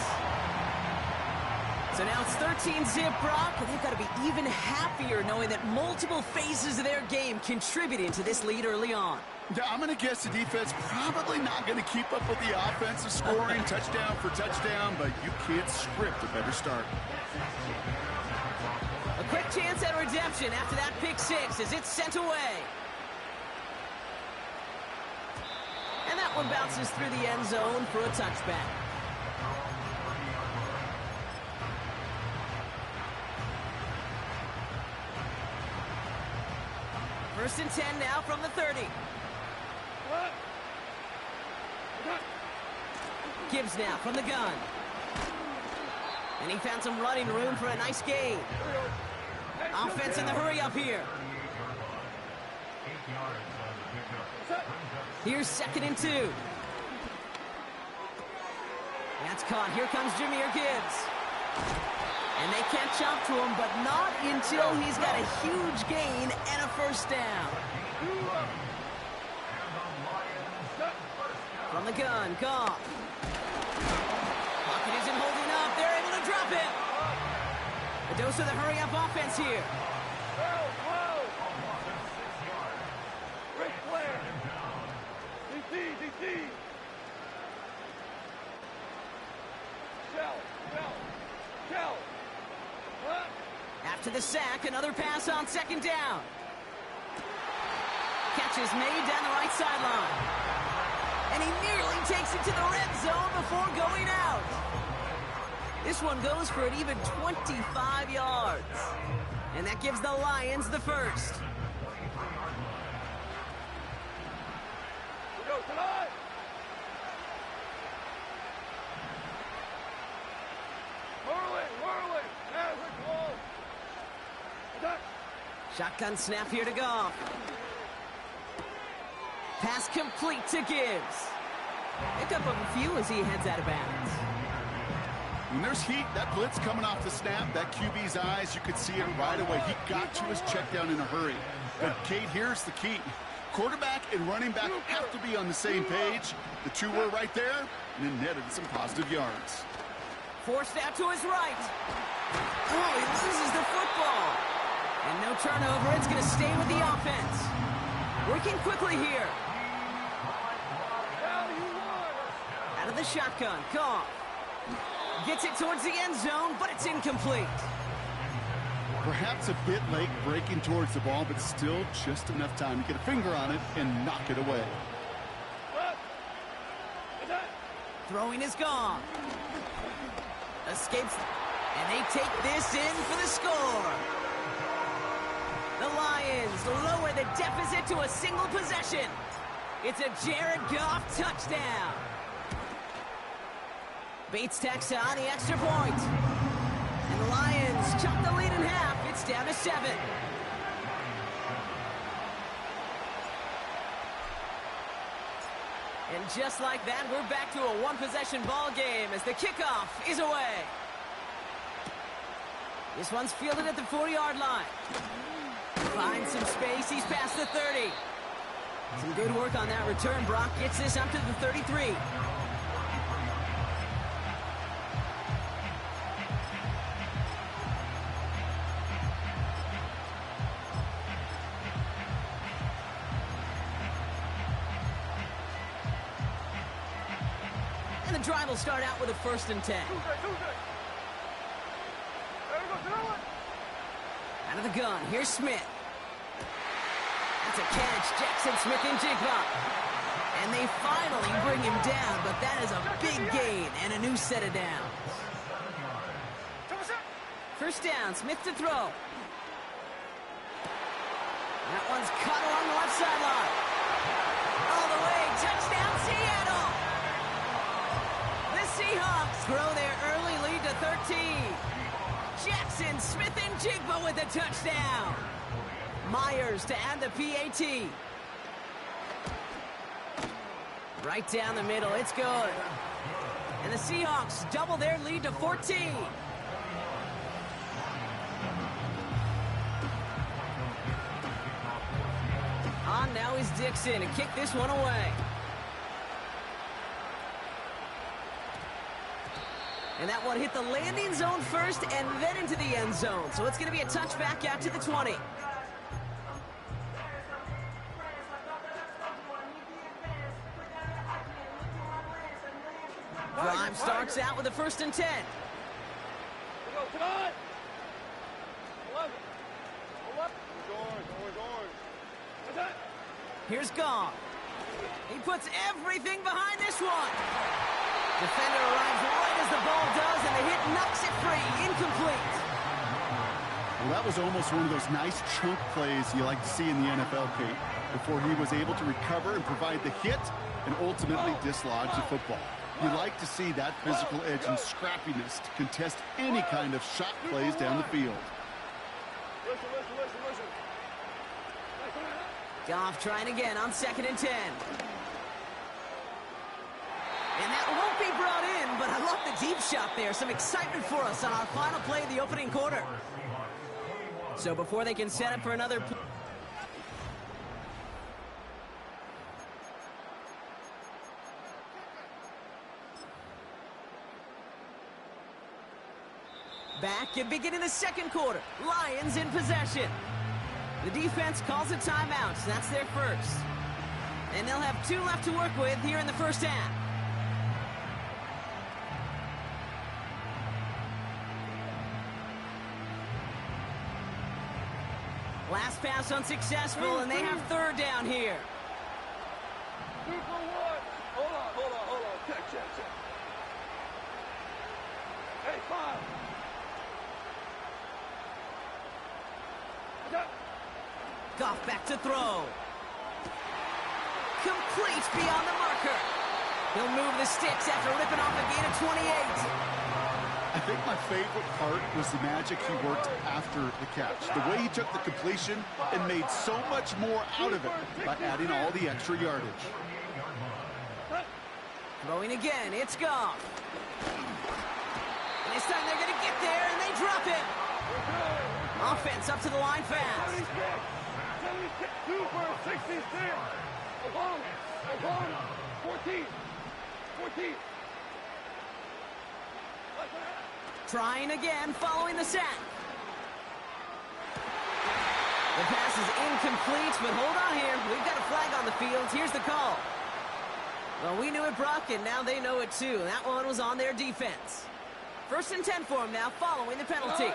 So now it's 13-zip, Brock, and they've got to be even happier knowing that multiple phases of their game contributed to this lead early on. Yeah, I'm going to guess the defense probably not going to keep up with the offensive scoring touchdown for touchdown, but you can't script a better start. A quick chance at redemption after that pick six as it's sent away. And that one bounces through the end zone for a touchback. First and 10 now from the 30. Gibbs now from the gun. And he found some running room for a nice gain. Offense in the hurry up here. Here's 2nd and 2. That's caught. Here comes Jahmyr Gibbs. And they catch up to him, but not until he's got a huge gain and a first down. From the gun, Goff. Pocket isn't holding up. They're able to drop it. A dose of the hurry-up offense here. Ric Flair. DT. Shell. After the sack, another pass on 2nd down. Catch is made down the right sideline. And he nearly takes it to the red zone before going out. This one goes for an even 25 yards. And that gives the Lions the first. We go tonight. Whirling. Maverick ball. Shotgun snap here to Goff. Pass complete to Gibbs. Pick up a few as he heads out of bounds. When there's heat, that blitz coming off the snap, that QB's eyes, you could see it right away. He got to his check down in a hurry. But, Kate, here's the key. Quarterback and running back have to be on the same page. The two were right there, and it netted some positive yards. Forced out to his right. Oh, he loses the football. And no turnover. It's going to stay with the offense. Working quickly here. Out of the shotgun. Goff. Gets it towards the end zone, but it's incomplete. Perhaps a bit late breaking towards the ball, but still just enough time to get a finger on it and knock it away. Throwing is gone. Escapes, and they take this in for the score. The Lions lower the deficit to a single possession. It's a Jared Goff touchdown. Bates tacks on the extra point. And the Lions chop the lead in half. It's down to 7. And just like that, we're back to a one-possession ball game as the kickoff is away. This one's fielded at the 40-yard line. Finds some space. He's past the 30. Some good work on that return. Brock gets this up to the 33. And the drive will start out with a 1st and 10. Out of the gun, here's Smith. That's a catch, Jackson Smith-Njigba. And they finally bring him down, but that is a big gain and a new set of downs. 1st down, Smith to throw. That one's cut along the left sideline. All the way, touchdown Seattle! The Seahawks grow their early lead to 13. Jackson Smith-Njigba with a touchdown. Myers to add the PAT. Right down the middle, it's good. And the Seahawks double their lead to 14. On now is Dixon to kick this one away. And that one hit the landing zone first and then into the end zone. So it's going to be a touchback out to the 20. Drive starts out with a 1st and 10. Come on! 11. Here's Goff. He puts everything behind this one. Defender arrives right as the ball does, and the hit knocks it free. Incomplete. Well, that was almost one of those nice chunk plays you like to see in the NFL, Kate, before he was able to recover and provide the hit and ultimately dislodge the football. You like to see that physical edge and scrappiness to contest any kind of shot plays down the field. Listen. Goff trying again on 2nd and 10. And that won't be brought in, but I love the deep shot there. Some excitement for us on our final play of the opening quarter. So before they can set up for another play. Back and beginning the 2nd quarter. Lions in possession. The defense calls a timeout. So that's their first. And they'll have 2 left to work with here in the 1st half. Last pass unsuccessful, and they have 3rd down here. 2 for 1. Hold on. Check. Hey, 5. Goff back to throw. Complete beyond the marker. He'll move the sticks after ripping off a gain of 28. I think my favorite part was the magic he worked after the catch. The way he took the completion and made so much more out of it by adding all the extra yardage. Throwing again, it's Goff. time they're going to get there, and they drop it. Offense up to the line fast. 76, 2 for 66. Oklahoma, 14. Trying again, following the sack. The pass is incomplete, but hold on here. We've got a flag on the field. Here's the call. Well, we knew it, Brock, and now they know it too. That one was on their defense. 1st and 10 for them now, following the penalty.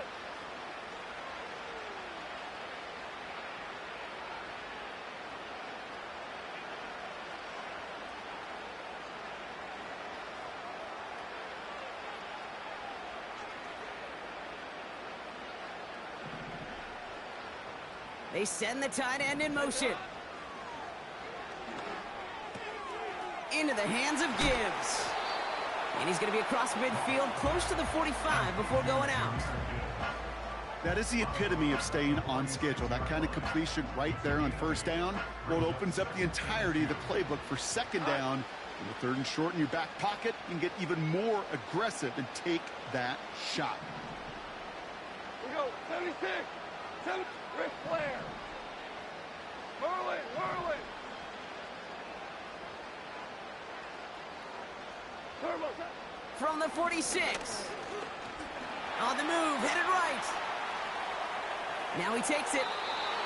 They send the tight end in motion. Into the hands of Gibbs. And he's going to be across midfield, close to the 45 before going out. That is the epitome of staying on schedule. That kind of completion right there on 1st down. Well, it opens up the entirety of the playbook for 2nd down. In the 3rd and short in your back pocket, you can get even more aggressive and take that shot. We go, 76. 7, Ric Flair. Merlin. From the 46. On the move, headed right. Now he takes it.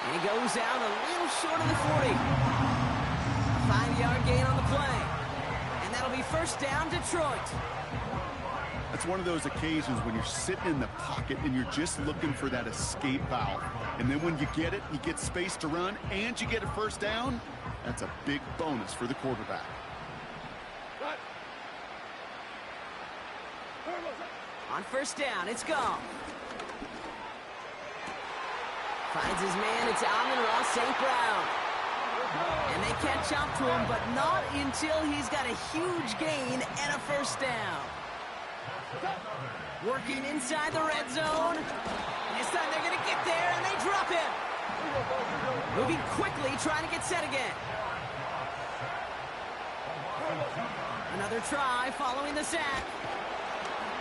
And he goes out a little short of the 40. A 5-yard gain on the play. And that'll be 1st down, Detroit. That's one of those occasions when you're sitting in the pocket and you're just looking for that escape valve. And then when you get it, you get space to run, and you get a 1st down, that's a big bonus for the quarterback. On 1st down, it's Goff. Finds his man, it's Amon-Ra St. Brown. And they catch up to him, but not until he's got a huge gain and a 1st down. Working inside the red zone. This time they're going to get there, and they drop him. Moving quickly, trying to get set again. Another try following the sack.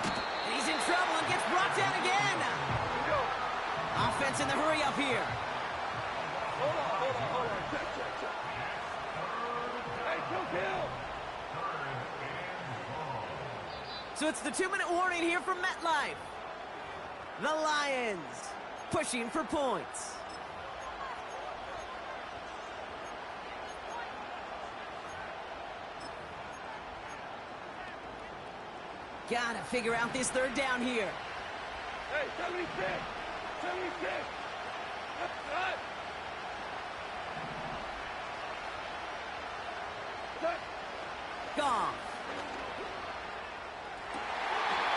And he's in trouble and gets brought down again. Offense in the hurry up here. Hold on. Check. Hey, kill. So it's the 2-minute warning here from MetLife. The Lions pushing for points. Gotta figure out this 3rd down here. Hey, 76. Goff.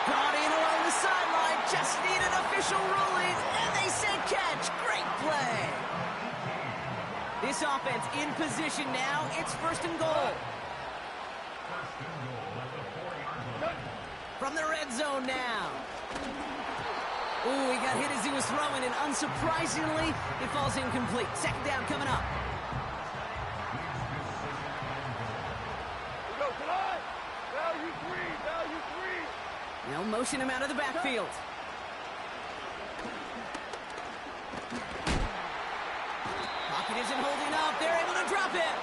Brought in along the sideline. Just need an official ruling. And they say catch. Great play. This offense in position now. It's 1st and goal. From the red zone now. Ooh, he got hit as he was throwing, and unsurprisingly, it falls incomplete. 2nd down coming up. We go tonight. Value 3. They'll motion him out of the backfield. Pocket isn't holding up. They're able to drop it.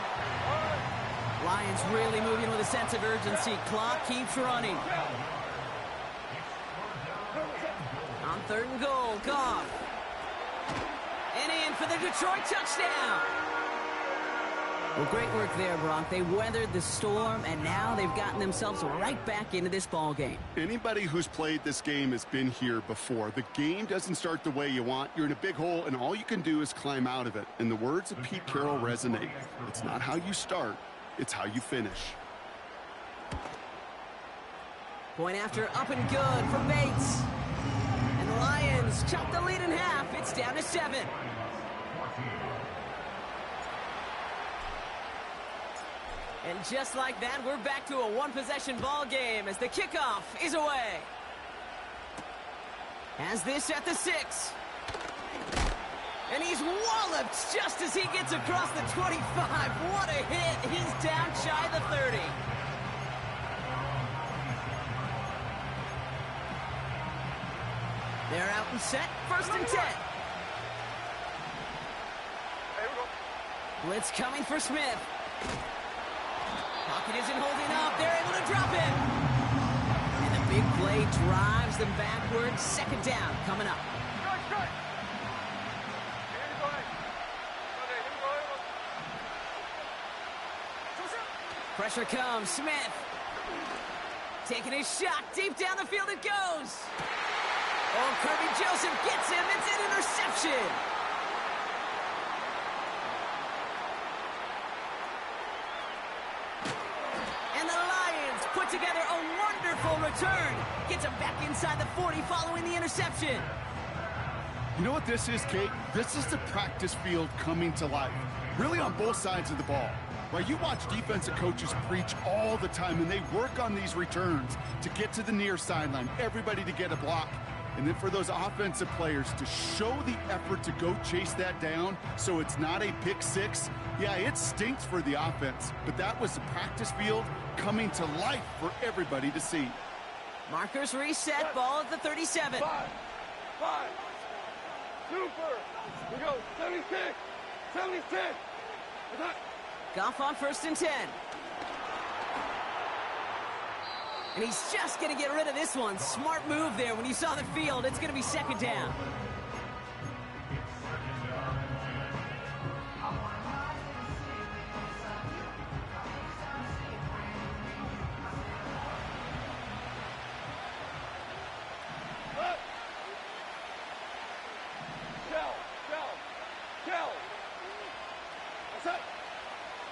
Lions really moving with a sense of urgency. Clock keeps running. On 3rd and goal, Goff. And in for the Detroit touchdown. Well, great work there, Brock. They weathered the storm, and now they've gotten themselves right back into this ball game. Anybody who's played this game has been here before. The game doesn't start the way you want. You're in a big hole, and all you can do is climb out of it. And the words of Pete Carroll resonate. It's not how you start, it's how you finish. Point after up and good for Bates. And the Lions chop the lead in half. It's down to 7. And just like that, we're back to a one-possession ball game as the kickoff is away. Has this at the 6. And he's walloped just as he gets across the 25. What a hit. He's down shy of the 30. They're out and set. First and 10. Hey, we go. Blitz coming for Smith. Pocket isn't holding up. They're able to drop him. And the big play drives them backwards. Second down coming up. Strike, strike. Here you go, hey. Here we go, Pressure comes. Smith. Taking his shot. Deep down the field it goes. Oh, Kirby Joseph gets him. It's an interception. And the Lions put together a wonderful return. Gets him back inside the 40 following the interception. You know what this is, Kate? This is the practice field coming to life. Really on both sides of the ball. Right, you watch defensive coaches preach all the time, and they work on these returns to get to the near sideline, everybody to get a block. And then for those offensive players to show the effort to go chase that down so it's not a pick six, yeah, it stinks for the offense. But that was the practice field coming to life for everybody to see. Markers reset, ball at the 37. 5. Super. We go. 76. 76. Attack. Goff on first and 10. And he's just going to get rid of this one. Smart move there. When you saw the field, it's going to be second down.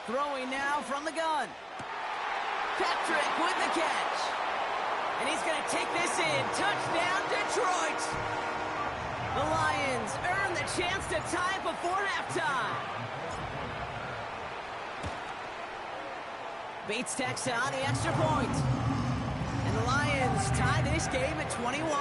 Throwing now from the gun. Patrick with the catch. And he's going to take this in. Touchdown, Detroit. The Lions earn the chance to tie before halftime. Bates tacks on the extra point. And the Lions tie this game at 21.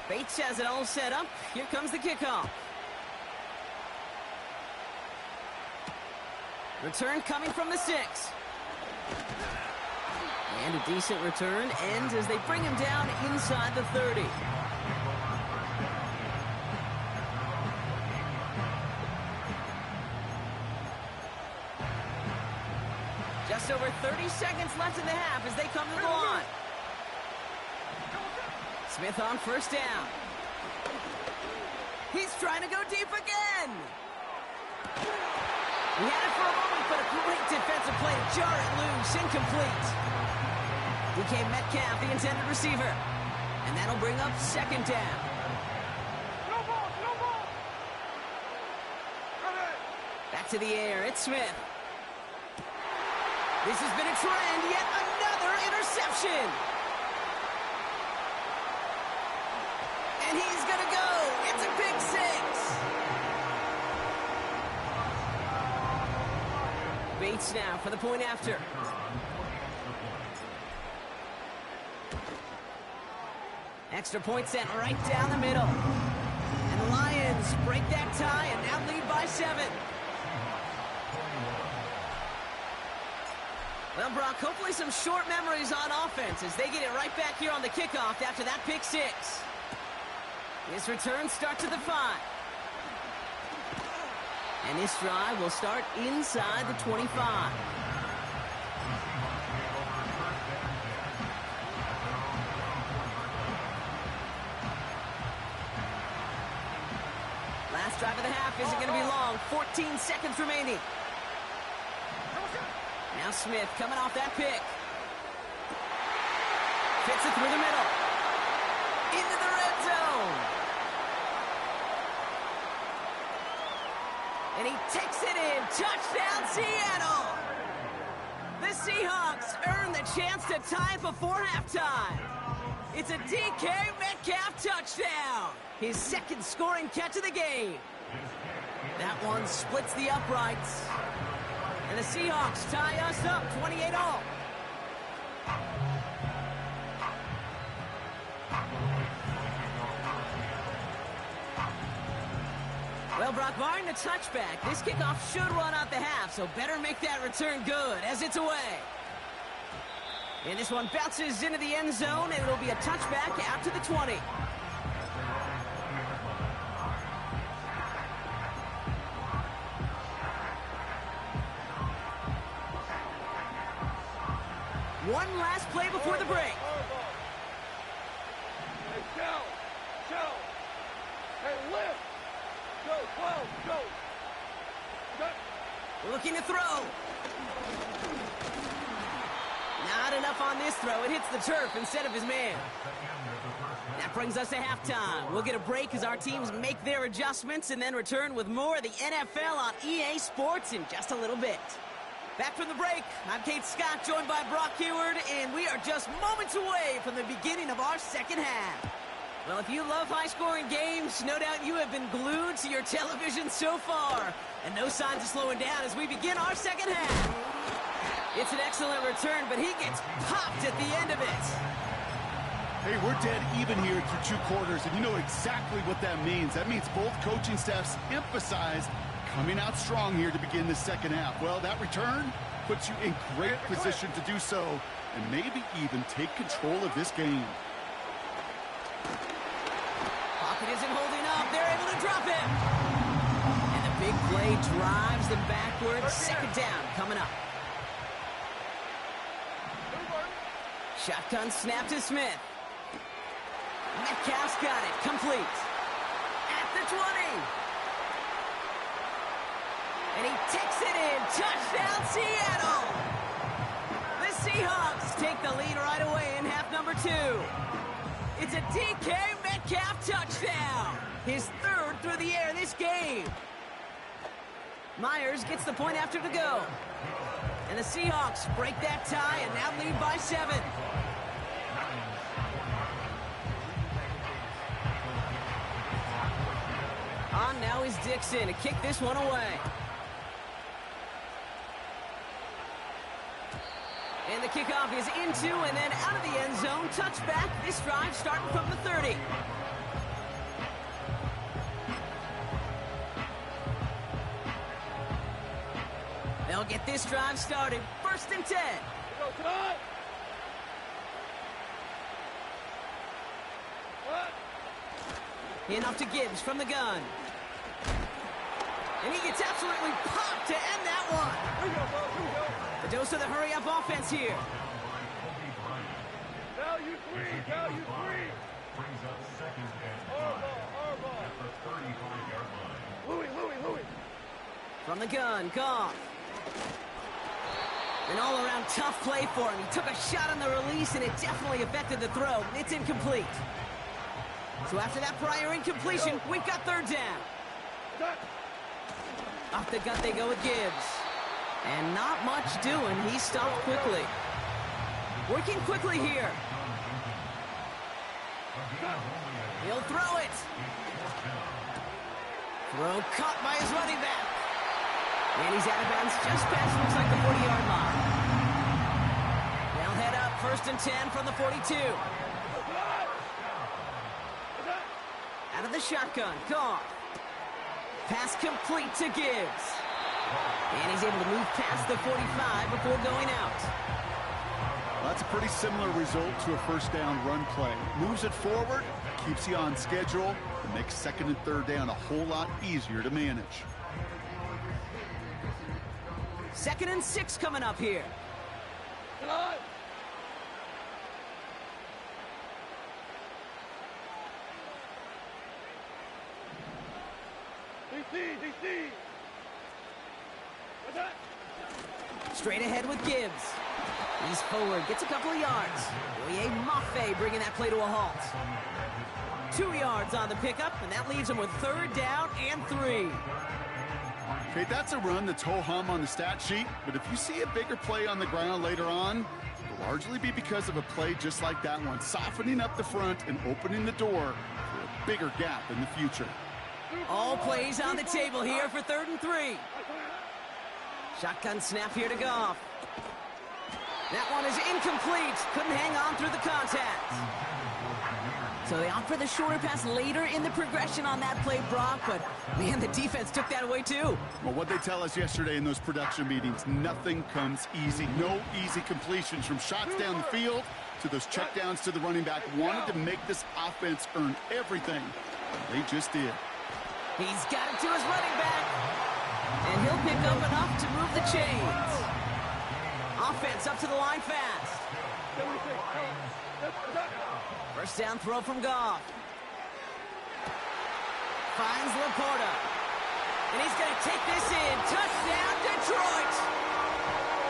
Bates has it all set up. Here comes the kickoff. Return coming from the 6. And a decent return ends as they bring him down inside the 30. Just over 30 seconds left in the half as they come to the line. Smith on first down. He's trying to go deep again. He had it for a moment, but a great defensive play to jar it loose. Incomplete. DK Metcalf, the intended receiver. And that'll bring up second down. No ball, no ball. Back to the air. It's Smith. This has been a trend. Yet another interception. And he's going to go. It's a big 6. Bates now for the point after. Extra point set right down the middle. And the Lions break that tie and now lead by 7. Well, Brock, hopefully some short memories on offense as they get it right back here on the kickoff after that pick 6. This return starts at the 5. And this drive will start inside the 25. Last drive of the half isn't going to be long. 14 seconds remaining. Now Smith coming off that pick. Fits it through the middle. Into the red zone. And he takes it in. Touchdown, Seattle. The Seahawks earn the chance to tie before halftime. It's a DK Metcalf touchdown. His second scoring catch of the game. That one splits the uprights. And the Seahawks tie us up 28-all. Well, Brock, barring the touchback, this kickoff should run out the half, so better make that return good as it's away. And this one bounces into the end zone, and it'll be a touchback out to the 20. One last play before the break. Hey, Shell. Hey, lift. Go, 12, go. Looking to throw. Not enough on this throw. It hits the turf instead of his man. That brings us to halftime. We'll get a break as our teams make their adjustments and then return with more of the NFL on EA Sports in just a little bit. Back from the break, I'm Kate Scott, joined by Brock Huard, and we are just moments away from the beginning of our second half. Well, if you love high-scoring games, no doubt you have been glued to your television so far. And no signs of slowing down as we begin our second half. It's an excellent return, but he gets popped at the end of it. Hey, we're dead even here through 2 quarters, and you know exactly what that means. That means both coaching staffs emphasized coming out strong here to begin the second half. Well, that return puts you in great position to do so and maybe even take control of this game. Pocket isn't holding up. They're able to drop him. And the big play drives them backwards. Second down coming up. Shotgun snap to Smith. Metcalf's got it. Complete. At the 20. And he takes it in. Touchdown, Seattle. The Seahawks take the lead right away in half number 2. It's a DK Metcalf touchdown. His 3rd through the air this game. Myers gets the point after the go. And the Seahawks break that tie and now lead by 7. On now is Dixon to kick this one away. And the kickoff is into and then out of the end zone. Touchback. This drive starting from the 30. They'll get this drive started. 1st and 10. Enough to Gibbs from the gun. And he gets absolutely popped to end that one. The dose of the hurry-up offense here. Value 3, value 3. Brings up second and 5. Louis. From the gun, Goff. An all-around tough play for him. He took a shot on the release, and it definitely affected the throw. It's incomplete. So after that prior incompletion, we've got 3rd down. Off the gut they go with Gibbs. And not much doing. He stopped quickly. Working quickly here. He'll throw it. Throw caught by his running back. And he's out of bounds just past, looks like the 40-yard line. They'll head up 1st and 10 from the 42. Out of the shotgun, Goff. Pass complete to Gibbs. And he's able to move past the 45 before going out. Well, that's a pretty similar result to a 1st down run play. Moves it forward, keeps you on schedule, and makes 2nd and 3rd down a whole lot easier to manage. 2nd and 6 coming up here. DC. Straight ahead with Gibbs. He's forward, gets a couple of yards. Oye Mafe bringing that play to a halt. 2 yards on the pickup, and that leaves him with 3rd down and 3. Okay, that's a run that's ho-hum on the stat sheet, but if you see a bigger play on the ground later on, it'll largely be because of a play just like that one, softening up the front and opening the door for a bigger gap in the future. All plays on the table here for 3rd and 3. Shotgun snap here to Goff. That one is incomplete. Couldn't hang on through the contact. So they opt for the shorter pass later in the progression on that play, Brock, but man, the defense took that away too. Well, what they tell us yesterday in those production meetings, nothing comes easy. No easy completions from shots down the field to those checkdowns to the running back. Wanted to make this offense earn everything. They just did. He's got it to his running back, and he'll pick up enough to move the chains. Offense up to the line fast. First down throw from Goff. Finds Laporta. And he's going to take this in. Touchdown, Detroit!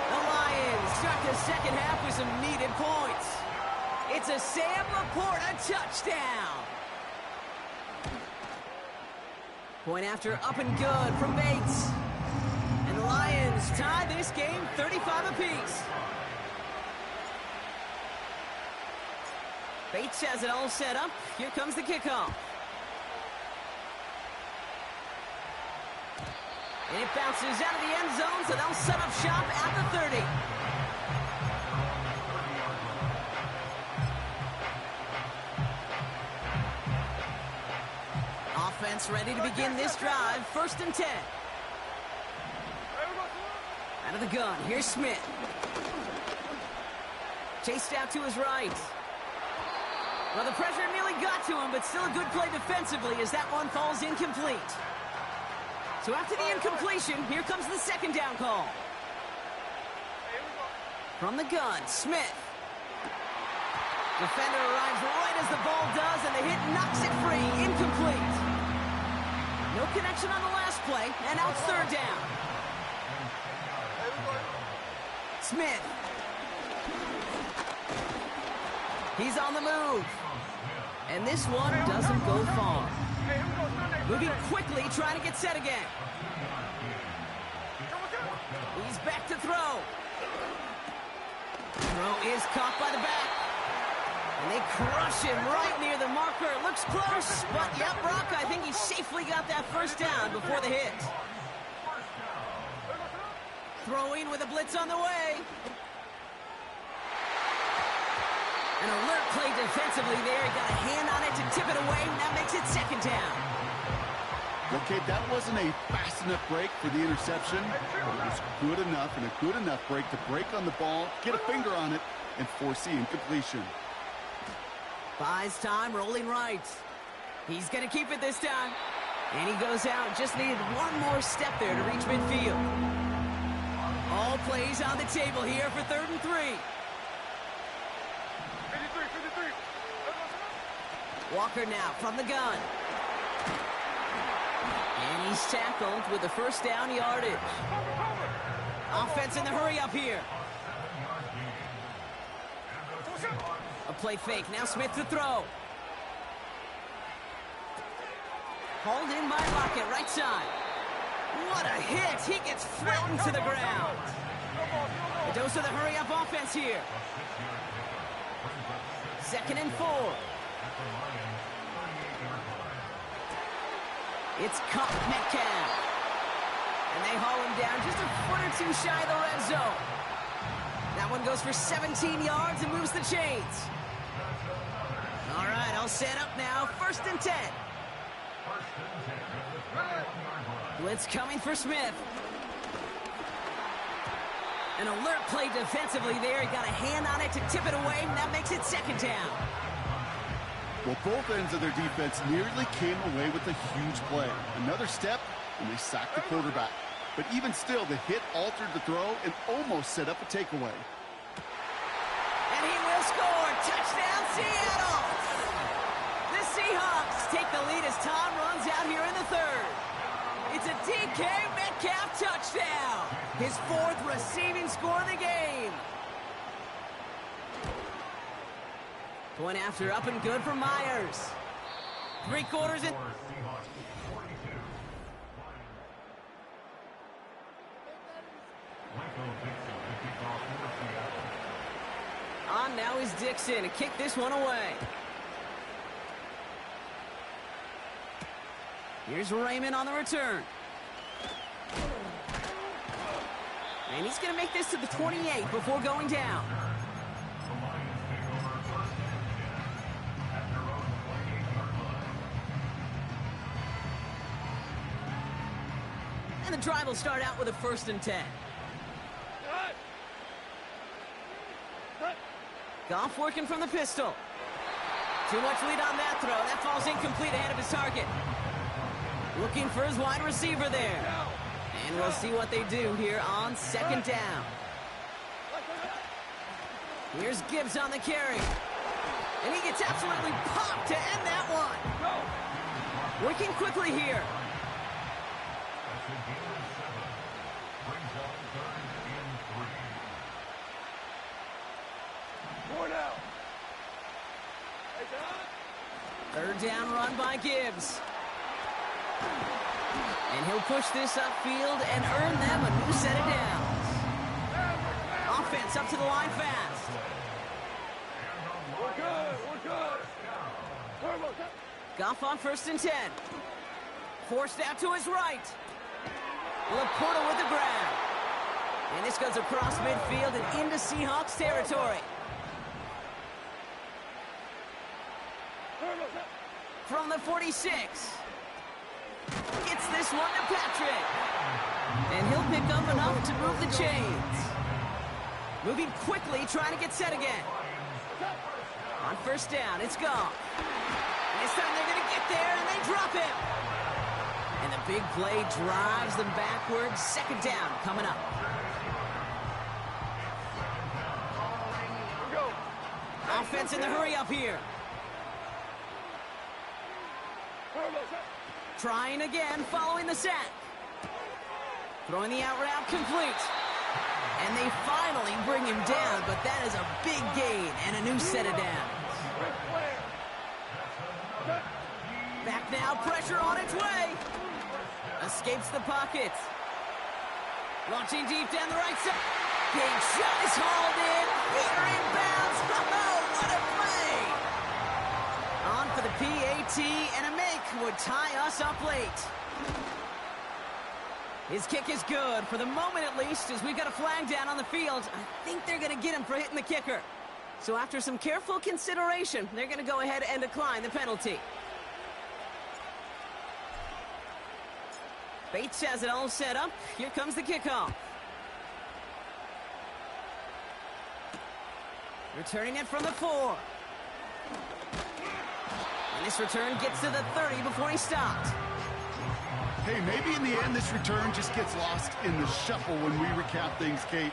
The Lions start the second half with some needed points. It's a Sam Laporta touchdown. Point after up and good from Bates. And the Lions tie this game 35 apiece. Bates has it all set up. Here comes the kickoff. And it bounces out of the end zone, so they'll set up shop at the 30. Offense ready to begin this drive. 1st and 10. Out of the gun, here's Smith. Chased out to his right. Well, the pressure nearly got to him, but still a good play defensively as that one falls incomplete. So after the incompletion, here comes the 2nd down call. From the gun, Smith. Defender arrives right as the ball does, and the hit knocks it free. Incomplete. No connection on the last play, and now it's 3rd down. Smith. He's on the move. And this one doesn't go far. Moving quickly, trying to get set again. He's back to throw. Throw is caught by the back. And they crush him right near the marker. It looks close, but yep, Brock, I think he safely got that 1st down before the hit. Throwing with a blitz on the way. An alert play defensively there. He got a hand on it to tip it away, and that makes it 2nd down. Okay, that wasn't a fast enough break for the interception, but it was good enough and a good enough break to break on the ball, get a finger on it, and force the incompletion. Buys time, rolling right. He's going to keep it this time. And he goes out, just needed one more step there to reach midfield. All plays on the table here for 3rd and 3. Walker now from the gun. And he's tackled with the 1st down yardage. Offense in the hurry up here. A play fake. Now Smith to throw. Hauled in by Lockett, right side. What a hit. He gets flattened to the ground. A dose of the hurry up offense here. 2nd and 4. It's caught Metcalf. And they haul him down just a foot or two shy of the red zone. That one goes for 17 yards and moves the chains. All right, all set up now. 1st and 10. Blitz coming for Smith. An alert play defensively there. He got a hand on it to tip it away, and that makes it 2nd down. Well, both ends of their defense nearly came away with a huge play. Another step, and they sacked the quarterback. But even still, the hit altered the throw and almost set up a takeaway. And he will score. Touchdown, Seattle! The Seahawks take the lead as time runs out here in the 3rd. It's a DK Metcalf touchdown. His 4th receiving score of the game. Point after up and good for Myers. 3 quarters in. On now is Dixon to kick this one away. Here's Raymond on the return. And he's going to make this to the 28 before going down. And the drive will start out with a 1st and 10. Goff working from the pistol. Too much lead on that throw. That falls incomplete ahead of his target. Looking for his wide receiver there. And we'll see what they do here on 2nd down. Here's Gibbs on the carry. And he gets absolutely popped to end that one. Working quickly here. Third down run by Gibbs. And he'll push this upfield and earn them a new set of downs. Offense up to the line fast. We're good. Goff on 1st and 10. Forced out to his right. Laporta with the grab. And this goes across midfield and into Seahawks territory. From the 46. Gets this one to Patrick. And he'll pick up enough to move the chains. Moving quickly, trying to get set again. On 1st down, it's Goff. And this time they're going to get there, and they drop him. And the big play drives them backwards. 2nd down coming up. Offense in the hurry up here. Trying again, following the sack. Throwing the out route complete. And they finally bring him down, but that is a big gain and a new set of downs. Back now, pressure on its way. Escapes the pocket. Launching deep down the right side. Big shot is hauled in. Peter inbounds. Oh, what a play! On for the PAT, and a make would tie us up late. His kick is good, for the moment at least, as we've got a flag down on the field. I think they're going to get him for hitting the kicker. So after some careful consideration, they're going to go ahead and decline the penalty. Bates has it all set up. Here comes the kickoff. Returning it from the 4. And this return gets to the 30 before he stopped. Hey, maybe in the end this return just gets lost in the shuffle when we recap things, Kate.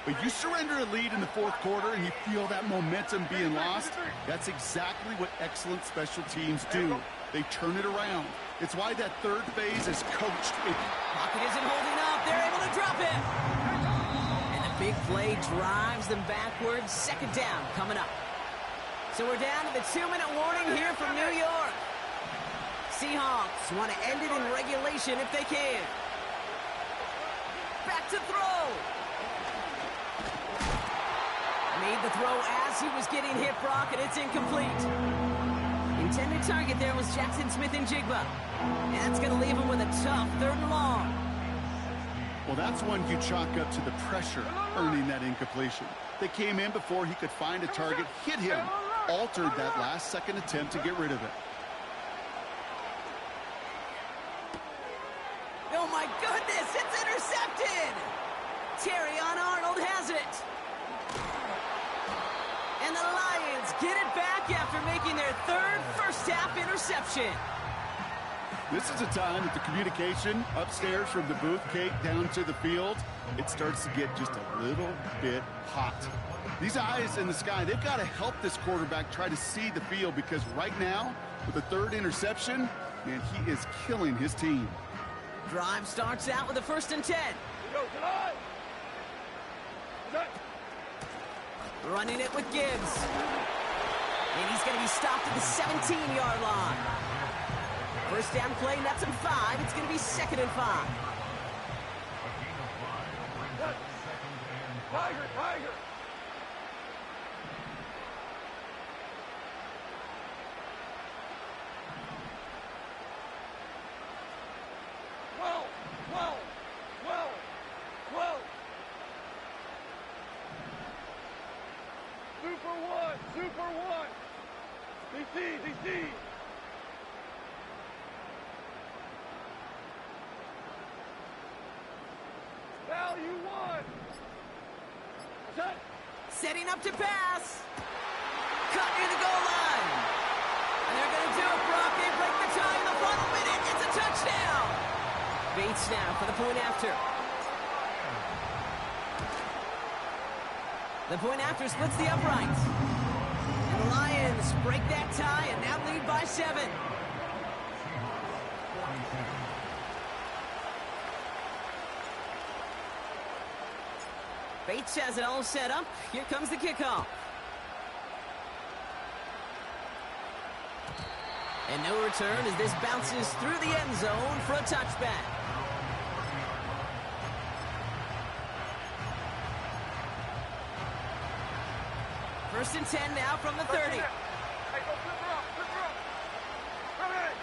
But you surrender a lead in the 4th quarter and you feel that momentum being lost. That's exactly what excellent special teams do. They turn it around. It's why that 3rd phase is coached. Pocket isn't holding up. They're able to drop it. And the big play drives them backwards. 2nd down coming up. So we're down to the 2-minute warning here from New York. Seahawks want to end it in regulation if they can. Back to throw. Made the throw as he was getting hit, Brock, and it's incomplete. Intended target there was Jackson Smith-Njigba. And that's going to leave him with a tough 3rd and long. Well, that's one you chalk up to the pressure earning that incompletion. They came in before he could find a target, hit him, altered that last-second attempt to get rid of it. Oh, my goodness, it's intercepted! Terrion Arnold has it. And the Lions get it back after making their 3rd first-half interception. This is a time that the communication upstairs from the booth, Kate, down to the field, it starts to get just a little bit hot. These eyes in the sky, they've got to help this quarterback try to see the field, because right now, with the 3rd interception, man, he is killing his team. Drive starts out with a 1st and 10. Running it with Gibbs. And he's going to be stopped at the 17-yard line. First down play, nets him 5. It's going to be 2nd and 5. Tiger! Super one! DC! Setting up to pass. Cut near the goal line. And they're going to do it, Brock. They break the tie in the final minute. It's a touchdown. Bates now for the point after. The point after splits the uprights. And the Lions break that tie and now lead by 7. Bates has it all set up. Here comes the kickoff. And no return as this bounces through the end zone for a touchback. First and 10 now from the 30. Hey, go flip her up, flip her up. Come in.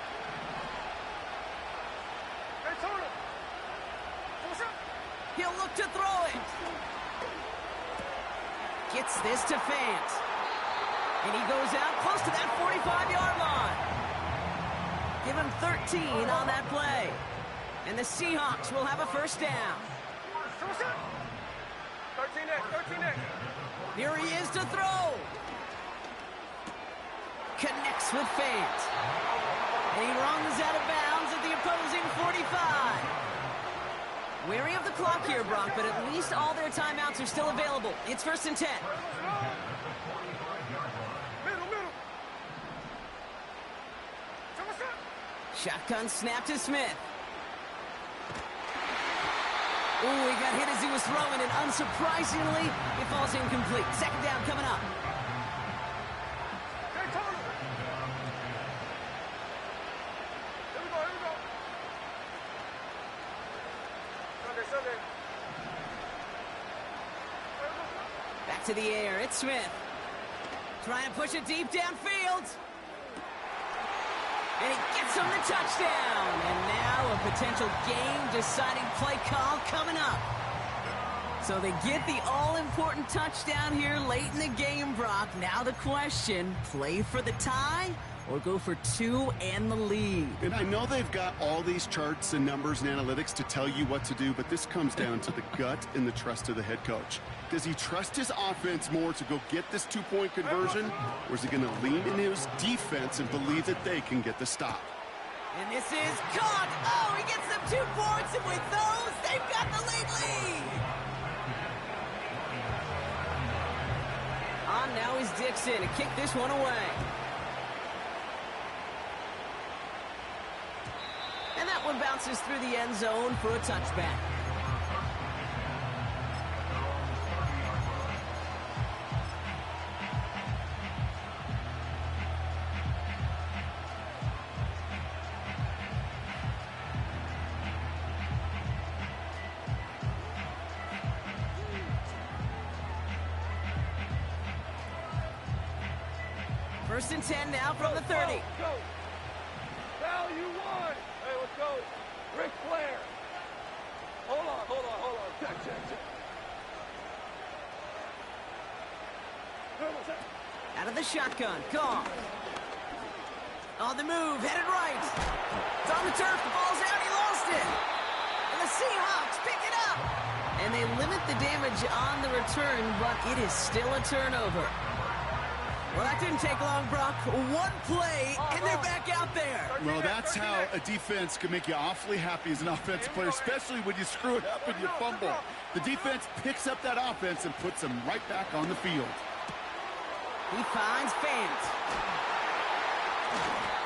Hey, Tony. What's up? He'll look to throw it. Gets this to Fant. And he goes out close to that 45-yard line. Give him 13 on that play. And the Seahawks will have a first down. 13-8. Here he is to throw. Connects with Fant. And he runs out of bounds at the opposing 45. Wary of the clock here, Brock, but at least all their timeouts are still available. It's first and 10. Shotgun snap to Smith. Ooh, he got hit as he was throwing, and unsurprisingly, it falls incomplete. Second down coming up. Back to the air, it's Smith. Trying to push it deep downfield. And he gets him the touchdown. And now a potential game-deciding play call coming up. So they get the all-important touchdown here late in the game, Brock. Now the question, play for the tie or go for 2 and the lead? And I know they've got all these charts and numbers and analytics to tell you what to do, but this comes down to the gut and the trust of the head coach. Does he trust his offense more to go get this 2-point conversion, or is he going to lean into his defense and believe that they can get the stop? And this is caught. Oh, he gets them 2 points, and with those, they've got the lead. On now is Dixon to kick this one away. And that one bounces through the end zone for a touchback. First and 10 now from the 30. Go. Value 1. Hey, let's go. Ric Flair. Hold on. Check. Out of the shotgun, Goff. On the move, headed right. It's on the turf, the ball's out, he lost it. And the Seahawks pick it up. And they limit the damage on the return, but it is still a turnover. Well, that didn't take long, Brock. One play, and they're back out there. Well, that's how a defense can make you awfully happy as an offensive player, especially when you screw it up and you fumble. The defense picks up that offense and puts them right back on the field. He finds Fant.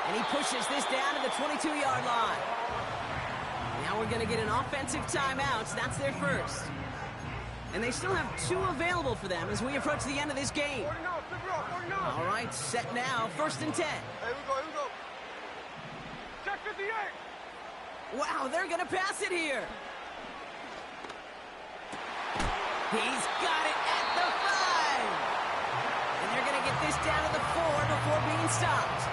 And he pushes this down to the 22-yard line. Now we're going to get an offensive timeout. That's their first. And they still have 2 available for them as we approach the end of this game. All right, set now. First and 10. Here we go. Check 58. Wow, they're going to pass it here. He's got it at the 5. And they're going to get this down to the 4 before being stopped.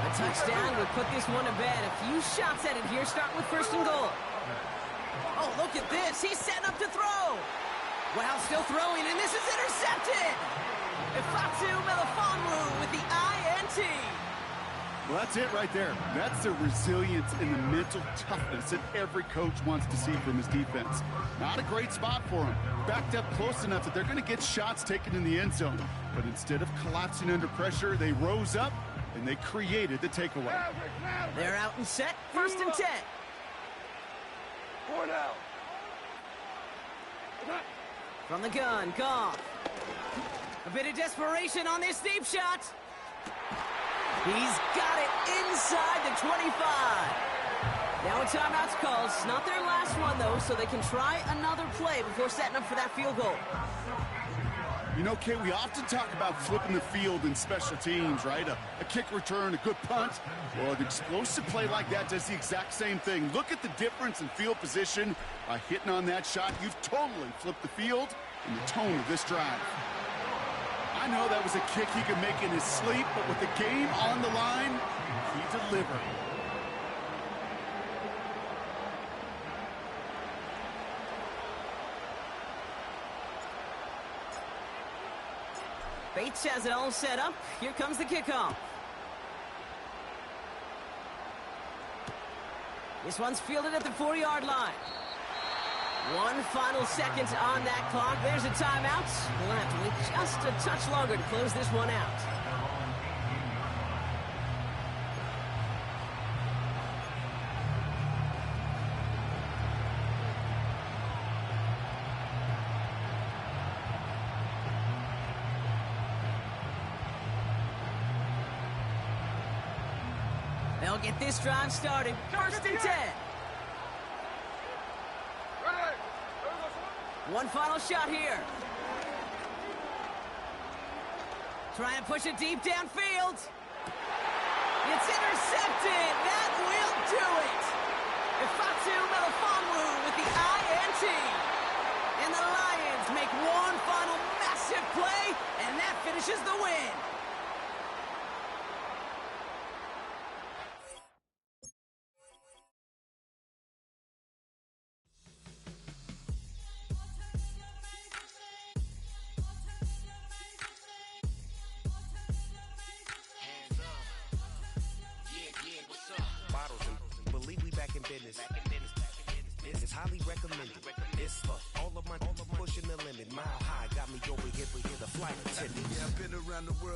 A touchdown would put this one to bed. A few shots at it here, starting with first and goal. Oh, look at this. He's setting up to throw. Wow, still throwing, and this is intercepted. Ifeatu Melifonwu with the INT. Well, that's it right there. That's the resilience and the mental toughness that every coach wants to see from his defense. Not a great spot for him. Backed up close enough that they're going to get shots taken in the end zone. But instead of collapsing under pressure, they rose up and they created the takeaway. They're out and set. 1st and 10. 4 down. From the gun, Goff. A bit of desperation on this deep shot. He's got it inside the 25. Now a timeout's called. It's not their last one, though, so they can try another play before setting up for that field goal. You know, Kay, we often talk about flipping the field in special teams, right? A kick return, a good punt. Well, an explosive play like that does the exact same thing. Look at the difference in field position. By hitting on that shot, you've totally flipped the field and the tone of this drive. I know that was a kick he could make in his sleep, but with the game on the line, he delivered. Bates has it all set up. Here comes the kickoff. This one's fielded at the 4-yard line. 1 final second on that clock. There's a timeout. We'll have to wait just a touch longer to close this one out. They'll get this drive started. 1st and 10. One final shot here. Trying to push it deep downfield. It's intercepted. That will do it. Ifeatu Melifonwu with the INT. And the Lions make one final massive play, and that finishes the win. It's highly recommended. It's all of my pushing the limit. Mile high got me over here, but here the flight attendant. Yeah, I've been around the world.